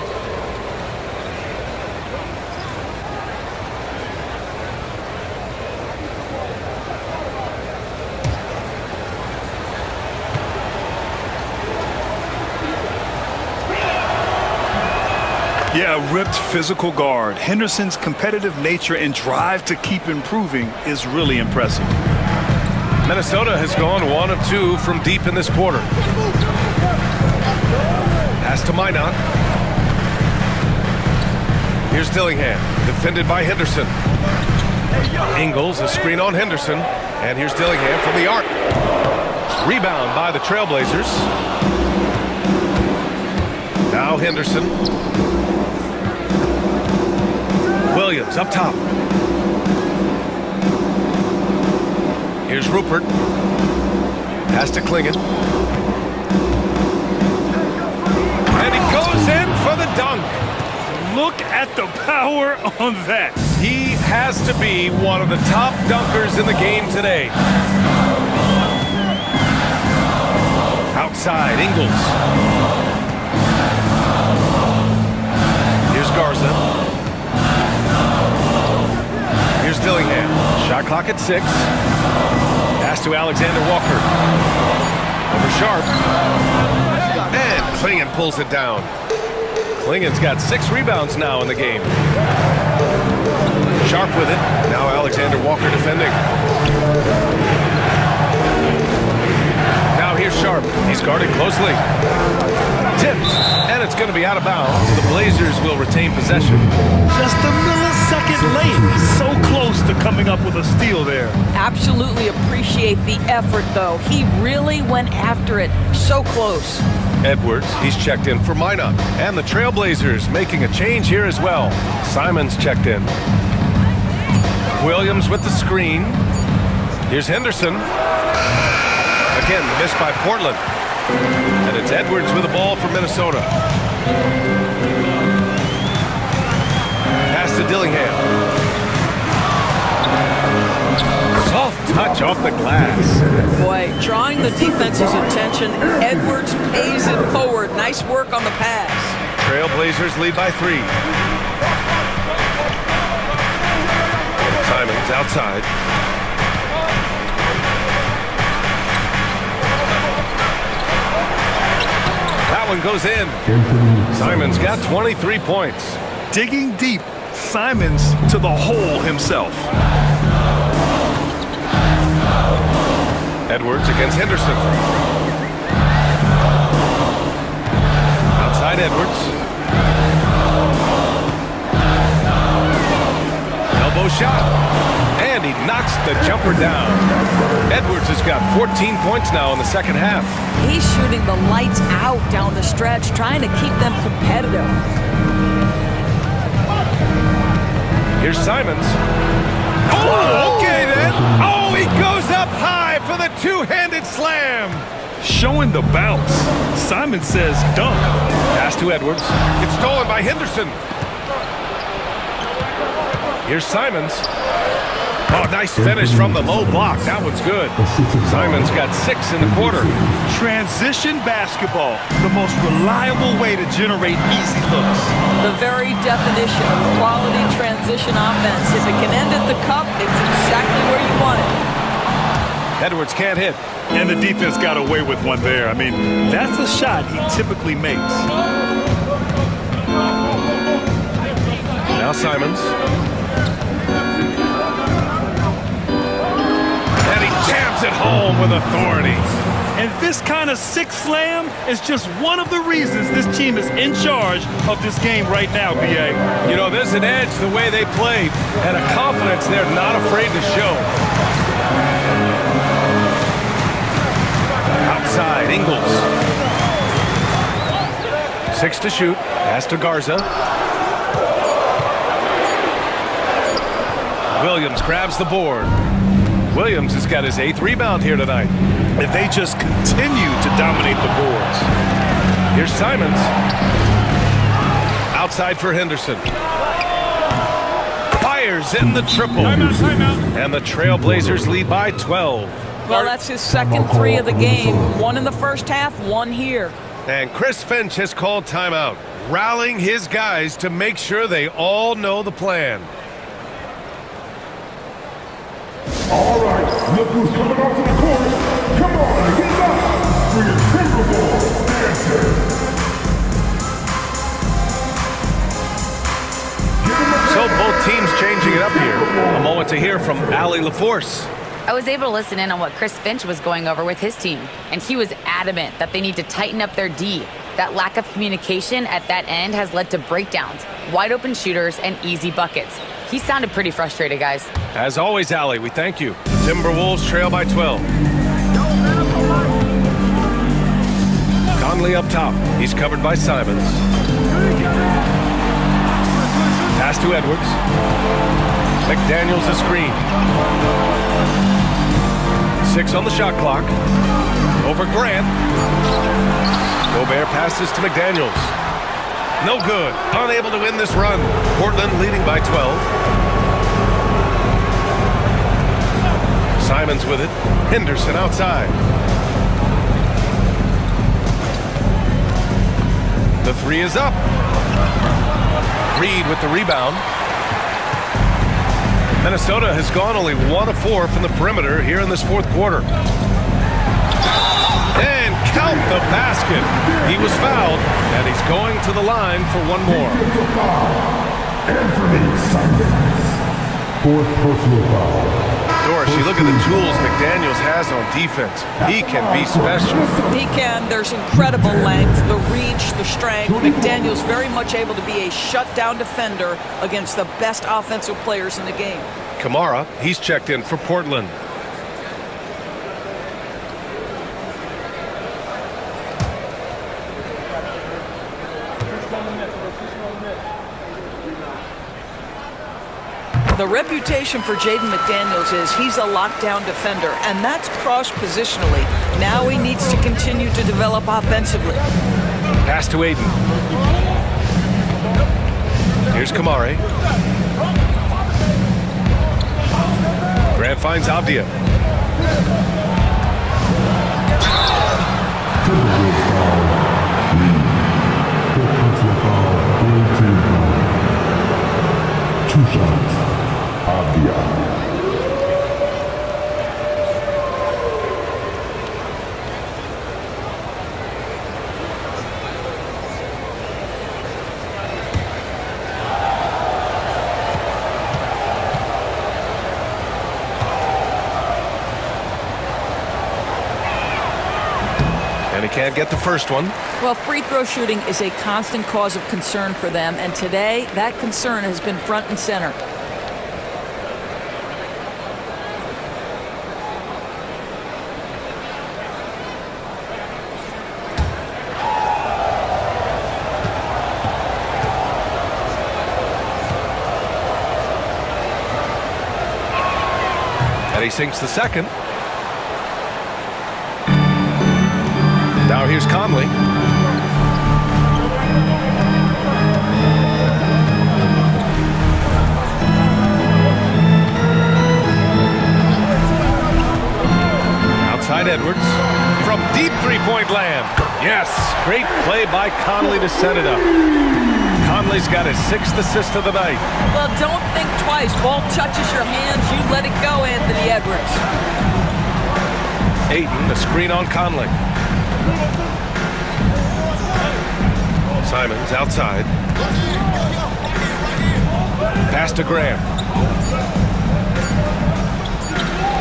Yeah, a ripped physical guard. Henderson's competitive nature and drive to keep improving is really impressive. Minnesota has gone 1 of 2 from deep in this quarter. Pass to Minot. Here's Dillingham, defended by Henderson. Ingles, a screen on Henderson. And here's Dillingham from the arc. Rebound by the Trailblazers. Now Henderson. Williams up top. Here's Rupert. Pass to Klingen. And he goes in for the dunk. Look at the power on that. He has to be one of the top dunkers in the game today. Outside, Ingles. Here's Garza. Here's Dillingham. Shot clock at 6. Pass to Alexander Walker. Over Sharp. And Klingen pulls it down. Klingen's got 6 rebounds now in the game. Sharp with it. Now Alexander Walker defending. Now here's Sharp. He's guarded closely. Tipped. And it's going to be out of bounds. The Blazers will retain possession. Just a millisecond late. So close to coming up with a steal there. Absolutely appreciate the effort, though. He really went after it. So close. Edwards, he's checked in for Minot. And the Trailblazers making a change here as well. Simon's checked in. Williams with the screen. Here's Henderson. Again, the miss by Portland. And it's Edwards with the ball for Minnesota. Pass to to Dillingham. Soft touch off the glass. Boy, drawing the defense's attention, Edwards pays it forward. Nice work on the pass. Trailblazers lead by 3. Simons outside. That one goes in. Simons got 23 points. Digging deep, Simons to the hole himself. Edwards against Henderson. Outside Edwards. Elbow shot. And he knocks the jumper down. Edwards has got 14 points now in the second half. He's shooting the lights out down the stretch, trying to keep them competitive. Here's Simons. Oh, okay then. Oh, he goes up high for the two-handed slam. Showing the bounce. Simon says dunk. Pass to Edwards. It's stolen by Henderson. Here's Simons. Oh, nice finish from the low block. That one's good. Simons got 6 in the quarter. Transition basketball, the most reliable way to generate easy looks. The very definition of quality transition offense. If it can end at the cup, it's exactly where you want it. Edwards can't hit. And the defense got away with one there. I mean, that's a shot he typically makes. Now Simons. And he jams it home with authority. And this kind of sick slam is just one of the reasons this team is in charge of this game right now, B.A. You know, there's an edge the way they play and a confidence they're not afraid to show. Outside, Ingles. 6 to shoot. Pass to Garza. Williams grabs the board. Williams has got his 8th rebound here tonight. If they just continue to dominate the boards. Here's Simons. Outside for Henderson. Fires in the triple. Timeout. And the Trailblazers lead by 12. Well, that's his second 3 of the game. 1 in the first half, 1 here. And Chris Finch has called timeout, rallying his guys to make sure they all know the plan. All right, look who's coming onto the court. Come on, get up for your Timberwolves dancer. So both teams changing it up here. A moment to hear from Allie LaForce. I was able to listen in on what Chris Finch was going over with his team, and he was adamant that they need to tighten up their D. That lack of communication at that end has led to breakdowns, wide open shooters, and easy buckets. He sounded pretty frustrated, guys. As always, Allie, we thank you. The Timberwolves trail by 12. Conley up top. He's covered by Simons. Pass to Edwards. McDaniels a screen. 6 on the shot clock. Over Grant. Gobert passes to McDaniels. No good. Unable to win this run. Portland leading by 12. Simons with it. Henderson outside. The 3 is up. Reed with the rebound. Minnesota has gone only 1 of 4 from the perimeter here in this 4th quarter. And count the basket. He was fouled, and he's going to the line for 1 more. Anthony Simons. 4th personal foul. Doris, you look at the tools McDaniels has on defense. He can be special. He can. There's incredible length, the reach, the strength. McDaniels very much able to be a shutdown defender against the best offensive players in the game. Kamara, he's checked in for Portland. The reputation for Jaden McDaniels is he's a lockdown defender, and that's cross-positionally. Now he needs to continue to develop offensively. Pass to Aiden. Here's Kamari. finds Avdia. Timberwolves foul. Lead. Fourth personal foul. Third team foul. 2 shots. Avdia. And he can't get the first one. Well, free throw shooting is a constant cause of concern for them, and today that concern has been front and center. And he sinks the second. Now here's Conley. Outside Edwards. From deep three-point land. Yes, great play by Conley to set it up. Conley's got his 6th assist of the night. Well, don't think twice. Ball touches your hands, you let it go, Anthony Edwards. Ayton, the screen on Conley. Simons outside. Pass to Graham.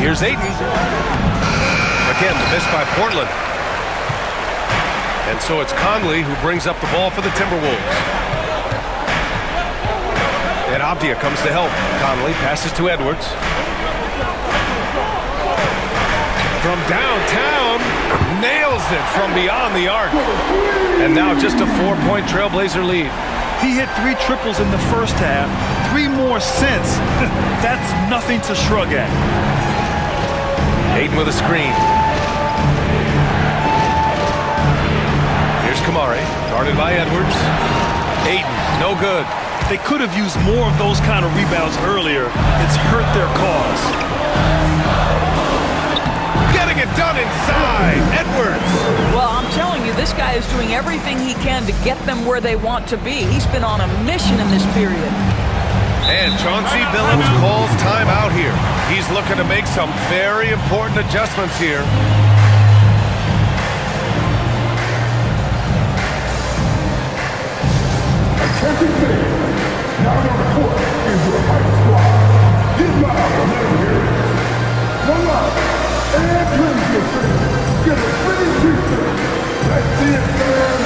Here's Ayton. Again, the miss by Portland. And so it's Conley who brings up the ball for the Timberwolves. And Avdia comes to help. Conley passes to Edwards. From downtown, nails it from beyond the arc. And now just a 4-point Trailblazer lead. He hit 3 triples in the first half, 3 more since. That's nothing to shrug at. Ayton with a screen. Here's Kamari, guarded by Edwards. Ayton, no good. They could have used more of those kind of rebounds earlier. It's hurt their cause. Getting it done inside, Edwards. Well, I'm telling you, this guy is doing everything he can to get them where they want to be. He's been on a mission in this period. And Chauncey Billups calls time out here. He's looking to make some very important adjustments here. Attention fans. Now on the court is your hype squad. Get loud and let them hear it. One up. And drink your fans. Get a free t-shirt. Let's see it, fans.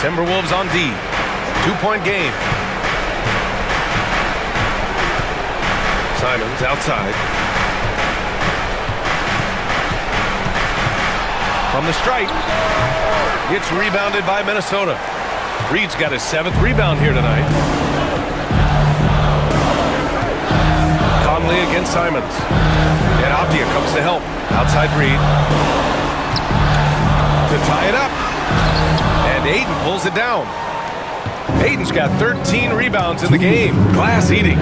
Timberwolves on D. 2-point game. Simons outside. From the stripe. It's rebounded by Minnesota. Reed's got his 7th rebound here tonight. Conley against Simons. And Avdia comes to help. Outside Reed. To tie it up. And Ayton pulls it down. Ayton's got 13 rebounds in the game. Glass eating.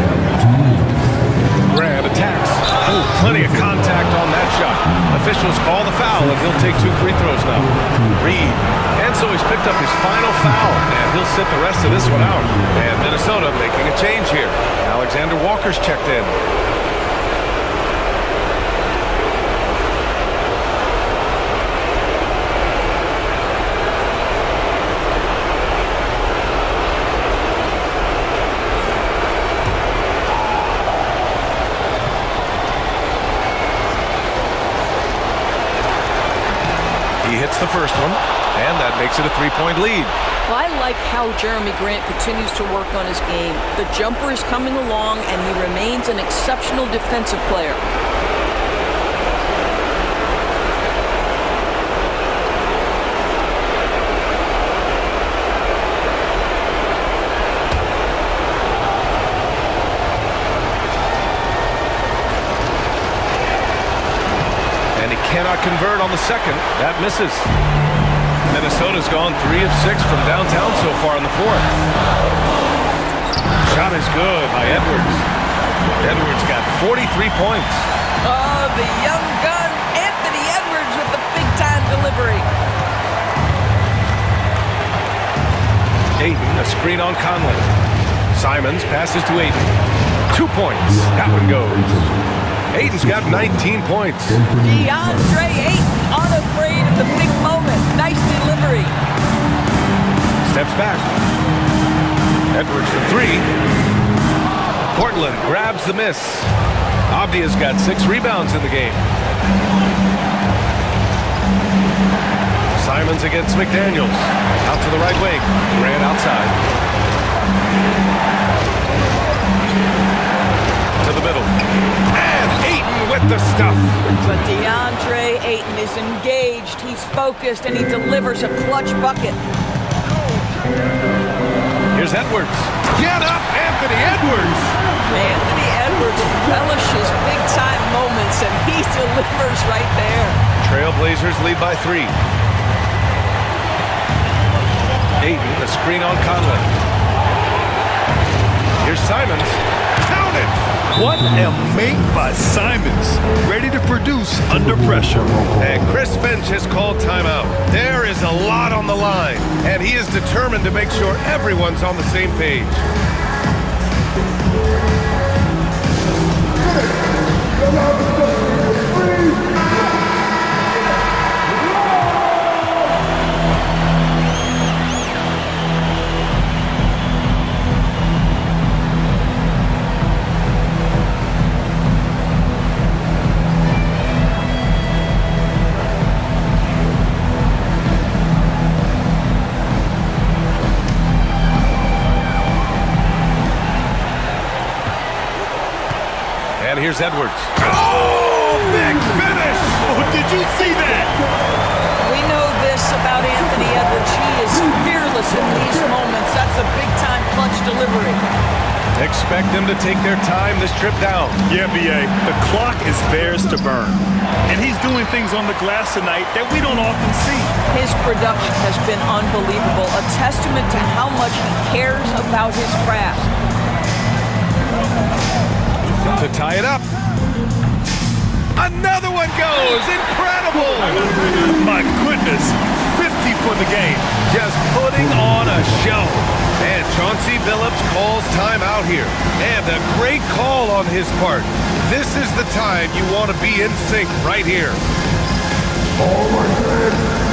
Graham attacks. Ooh, plenty of contact on that shot. Officials call the foul, and he'll take 2 free throws now. Reed. And so he's picked up his final foul, and he'll sit the rest of this one out. And Minnesota making a change here. Alexander Walker's checked in. He hits the first one. And that makes it a 3-point lead. Well, I like how Jeremy Grant continues to work on his game. The jumper is coming along, and he remains an exceptional defensive player. And he cannot convert on the second. That misses. Minnesota's gone 3 of 6 from downtown so far in the fourth. Shot is good by Edwards. Edwards got 43 points. Oh, the young gun, Anthony Edwards with the big-time delivery. Ayton, a screen on Conley. Simons passes to Ayton. 2 points. That one goes. Ayton's got 19 points. DeAndre Ayton, unafraid of the big moment. Nice delivery. Steps back. Edwards for 3. Portland grabs the miss. Avdia's got 6 rebounds in the game. Simons against McDaniels. Out to the right wing. Grant outside. To the middle. And Ayton with the stuff. But DeAndre Ayton is engaged. He's focused, and he delivers a clutch bucket. Here's Edwards. Get up, Anthony Edwards. Anthony Edwards relishes big-time moments, and he delivers right there. Trailblazers lead by 3. Ayton, a screen on Conley. Here's Simons. Count it! What a make by Simons. Ready to produce under pressure. And Chris Finch has called timeout. There is a lot on the line, and he is determined to make sure everyone's on the same page. And here's Edwards. Oh, big finish! Oh, did you see that? We know this about Anthony Edwards. He is fearless in these moments. That's a big-time clutch delivery. Expect them to take their time this trip down. Yeah, B.A., the clock is theirs to burn. And he's doing things on the glass tonight that we don't often see. His production has been unbelievable, a testament to how much he cares about his craft. To tie it up. Another one goes. Incredible. My goodness. 50 for the game. Just putting on a show. And Chauncey Billups calls timeout here. And a great call on his part. This is the time you want to be in sync right here. All right, man.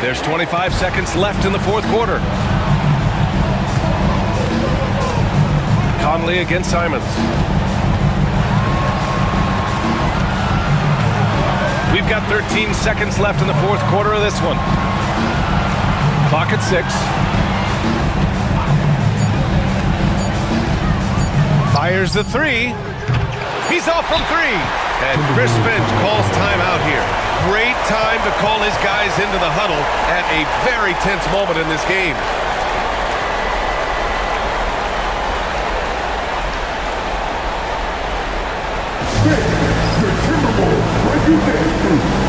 There's 25 seconds left in the fourth quarter. Conley against Simons. We've got 13 seconds left in the fourth quarter of this one. Clock at 6. Fires the 3. He's off from 3. And Chris Finch calls timeout here. Great time to call his guys into the huddle at a very tense moment in this game. The Timberwolves breaking their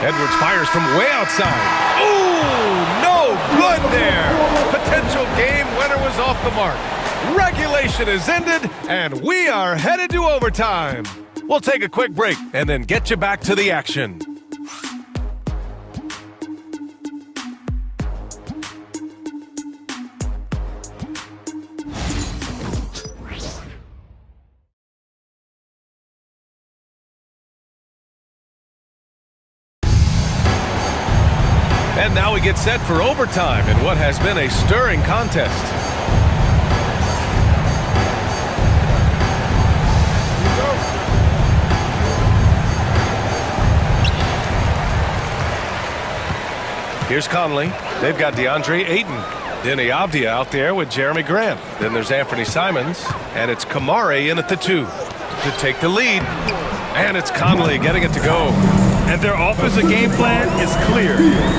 Edwards fires from way outside. Ooh, no good there. Potential game winner was off the mark. Regulation is ended, and we are headed to overtime. We'll take a quick break and then get you back to the action. And now we get set for overtime in what has been a stirring contest. Here's Conley. They've got DeAndre Ayton. Denny Avdia out there with Jeremy Grant. Then there's Anthony Simons. And it's Kamare in at the 2 to take the lead. And it's Conley getting it to go. And their offensive game plan is clear.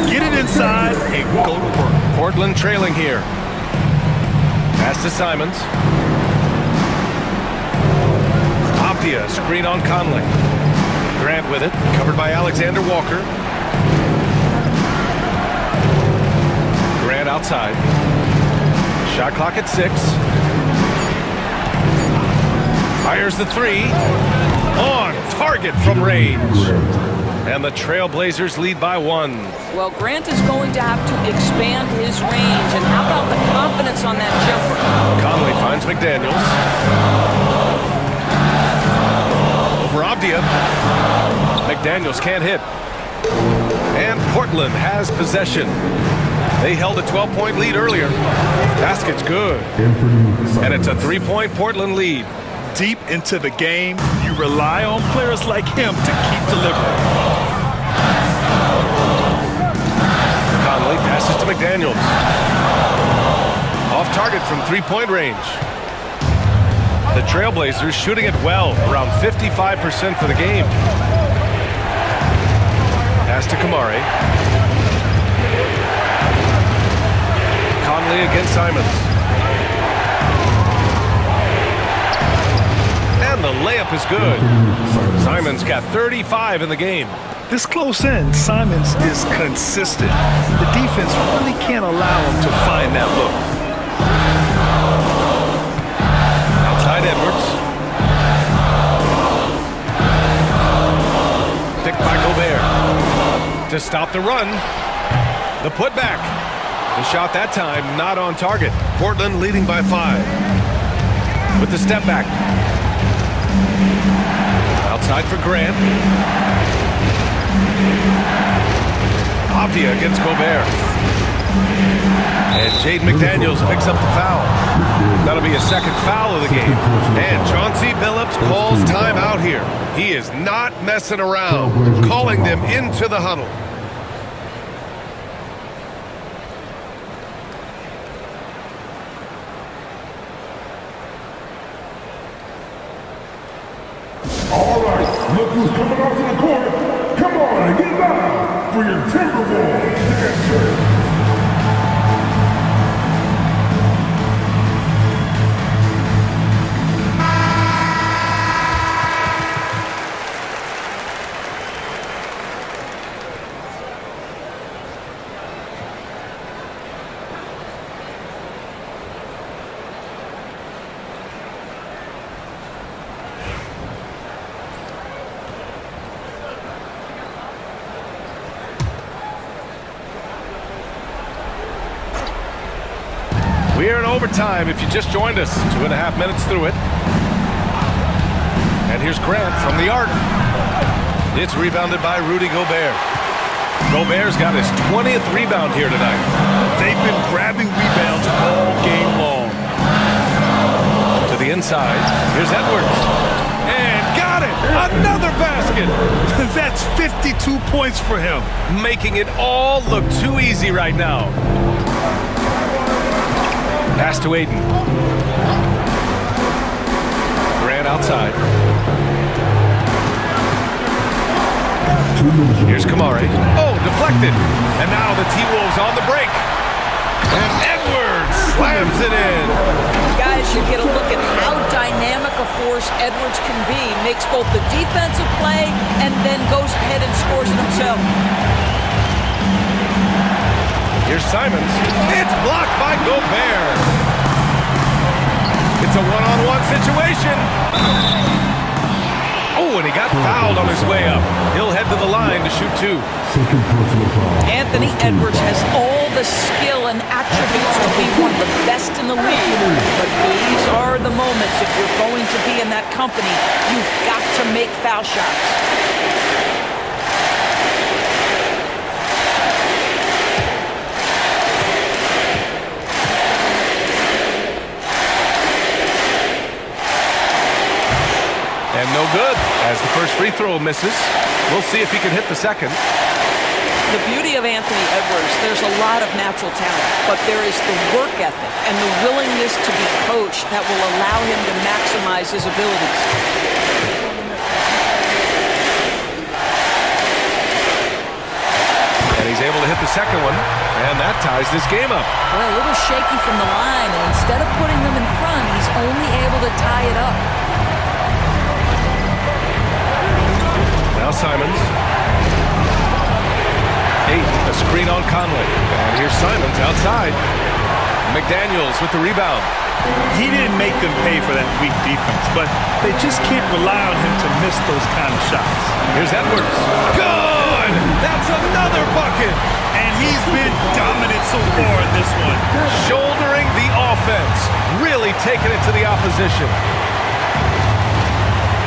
Get it inside and go to work. Portland trailing here. Pass to Simons. Avdia, screen on Conley. Grant with it, covered by Alexander Walker. Grant outside. Shot clock at 6. Fires the 3. On target from range. And the Trailblazers lead by 1. Well, Grant is going to have to expand his range. And how about the confidence on that jumper? Conley finds McDaniels. Over Avdia. McDaniels can't hit. And Portland has possession. They held a 12-point lead earlier. Basket's good. And it's a 3-point Portland lead. Deep into the game, you rely on players like him to keep delivering. Conley passes to McDaniels. Off target from 3-point range. The Trailblazers shooting it well, around 55% for the game. Pass to Kamare. Conley against Simons. And the layup is good. Simons got 35 in the game. This close in, Simons is consistent. The defense really can't allow him to find that look. Outside Edwards. Picked by Gobert. To stop the run. The putback. The shot that time not on target. Portland leading by 5. With the step back. Outside for Grant. Avdia against Gobert. And Jaden McDaniels picks up the foul. That'll be a second foul of the game. And Chauncey Billups calls timeout here. He is not messing around, calling them into the huddle. All right, look who's coming out to the court. Come on, get loud for your Timberwolves dancers. We are in overtime if you just joined us. 2.5 minutes through it. And here's Grant from the arc. It's rebounded by Rudy Gobert. Gobert's got his 20th rebound here tonight. They've been grabbing rebounds all game long. To the inside. Here's Edwards. And got it! Another basket! That's 52 points for him. Making it all look too easy right now. Pass to Ayton. Grant outside. Here's Kamare. Oh, deflected. And now the T-Wolves on the break. And Edwards slams it in. Guys, you get a look at how dynamic a force Edwards can be. Makes both the defensive play and then goes ahead and scores it himself. Here's Simons. It's blocked by Gobert. It's a one-on-one situation. Oh, and he got fouled on his way up. He'll head to the line to shoot two. Anthony Edwards has all the skill and attributes to be one of the best in the league. But these are the moments, if you're going to be in that company, you've got to make foul shots. And no good, as the first free throw misses. We'll see if he can hit the second. The beauty of Anthony Edwards, there's a lot of natural talent, but there is the work ethic and the willingness to be coached that will allow him to maximize his abilities. And he's able to hit the second one, and that ties this game up. Well, a little shaky from the line, and instead of putting them in front, he's only able to tie it up. Now Simons. 8, a screen on Conley. And here's Simons outside. McDaniels with the rebound. He didn't make them pay for that weak defense, but they just can't rely on him to miss those kind of shots. Here's Edwards. Good! That's another bucket! And he's been dominant so far in this one. Shouldering the offense. Really taking it to the opposition.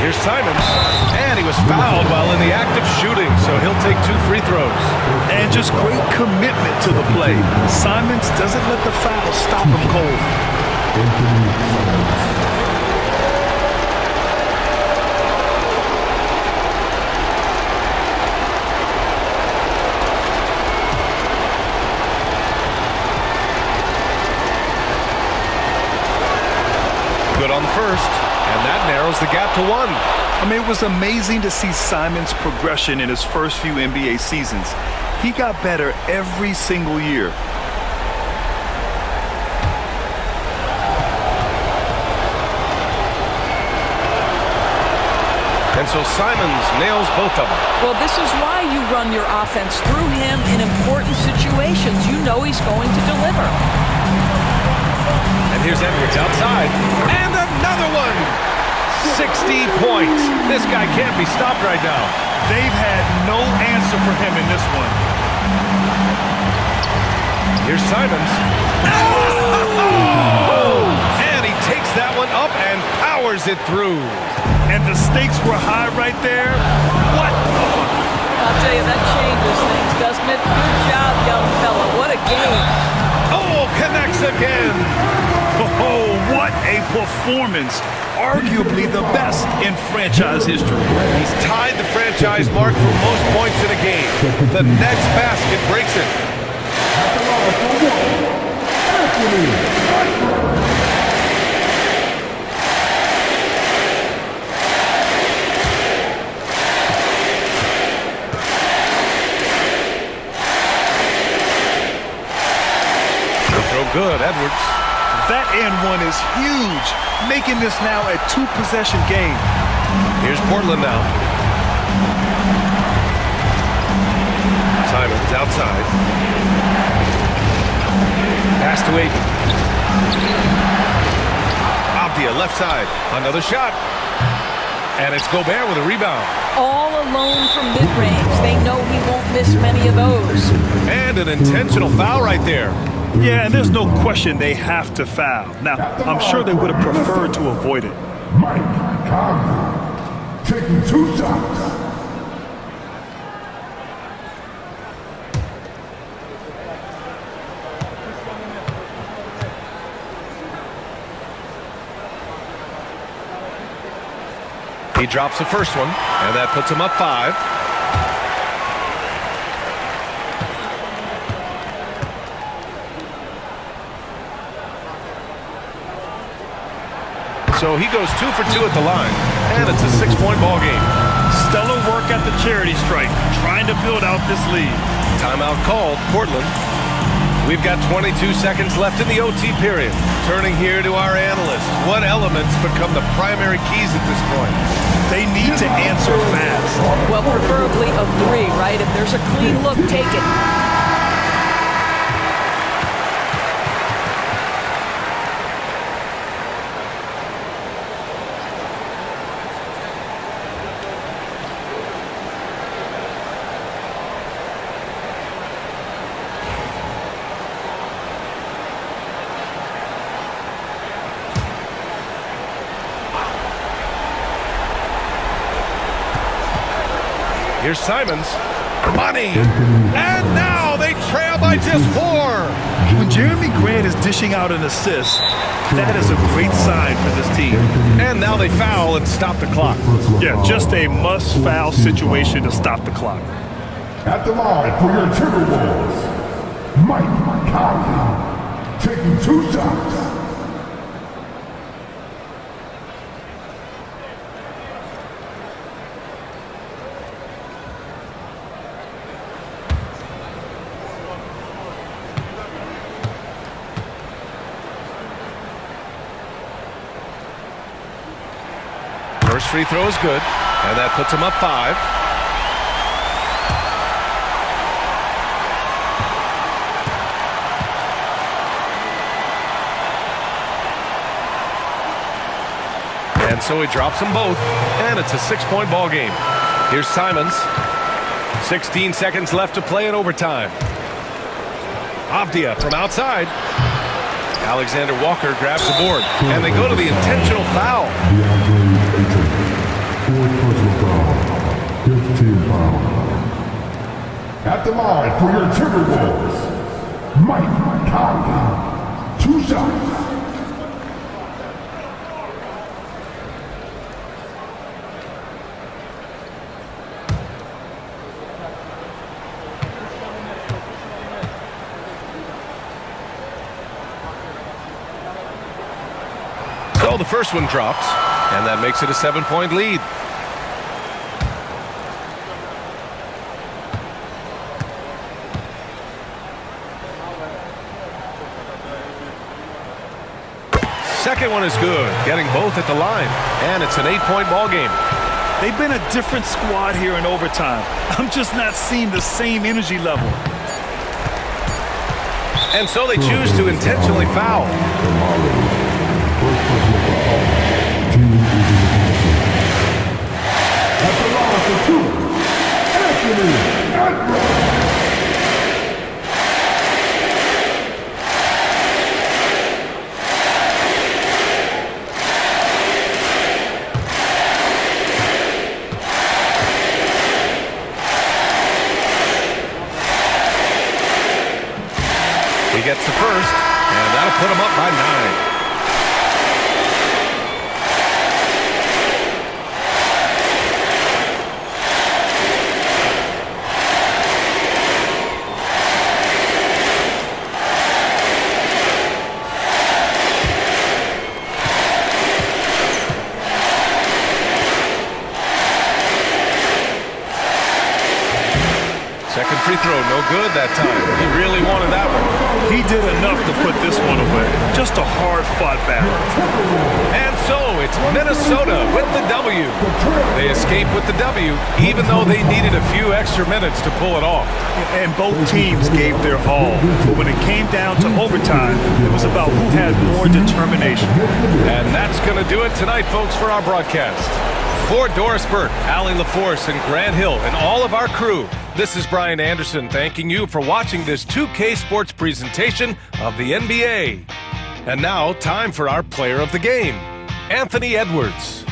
Here's Simons, and he was fouled while in the act of shooting, so he'll take 2 free throws. And just great commitment to the play. Simons doesn't let the foul stop him cold. Good on the first. And that narrows the gap to 1. I mean, it was amazing to see Simons' progression in his first few NBA seasons. He got better every single year. And so Simons nails both of them. Well, this is why you run your offense through him in important situations. You know he's going to deliver. And here's Edwards outside. And another one! 60 points. This guy can't be stopped right now. They've had no answer for him in this one. Here's Simons. Oh! And he takes that one up and powers it through. And the stakes were high right there. What? I'll tell you, that changes things, doesn't it? Good job, young fella. What a game. Oh, connects again. Oh, what a performance. Arguably the best in franchise history. He's tied the franchise mark for most points in a game. The next basket breaks it. Throw good, Edwards. That and one is huge, making this now a 2-possession game. Here's Portland now. Simons outside. Pass to Ayton. Avdia left side. Another shot. And it's Gobert with a rebound. All alone from mid-range. They know he won't miss many of those. And an intentional foul right there. Yeah, and there's no question they have to foul. Now, I'm sure they would have preferred to avoid it. Mike Conley taking 2 shots. He drops the first one, and that puts him up 5. So he goes 2 for 2 at the line, and it's a 6-point ball game. Stellar work at the charity stripe, trying to build out this lead. Timeout called, Portland. We've got 22 seconds left in the OT period. Turning here to our analysts. What elements become the primary keys at this point? They need to answer fast. Well, typically a 3, right? If there's a clean look, take it. Here's Simons. Money! And now they trail by just 4. When Jeremy Grant is dishing out an assist, that is a great sign for this team. And now they foul and stop the clock. Yeah, just a must-foul situation to stop the clock. At the line for your Timberwolves, Mike Conley, taking 2 shots. First free throw is good, and that puts him up 5. And so he drops them both, and it's a 6-point ball game. Here's Simons. 16 seconds left to play in overtime. Avdia from outside. Alexander Walker grabs the board, and they go to the intentional foul. At the line for your Timberwolves, Mike Conley, 2 shots. So the first one drops, and that makes it a 7-point lead. Second one is good, getting both at the line, and it's an 8-point ball game. They've been a different squad here in overtime. I'm just not seeing the same energy level. And so they choose to intentionally foul. At the line for 2, Anthony Edwards. He gets the first, and that'll put him up by 9. Second free throw, no good that time. He really wanted that one. He did enough to put this one away. Just a hard-fought battle. And so it's Minnesota with the W. They escape with the W, even though they needed a few extra minutes to pull it off. And both teams gave their all. But when it came down to overtime, it was about who had more determination. And that's going to do it tonight, folks, for our broadcast. For Doris Burke, Allie LaForce, and Grant Hill, and all of our crew, this is Brian Anderson thanking you for watching this 2K Sports presentation of the NBA. And now, time for our player of the game, Anthony Edwards.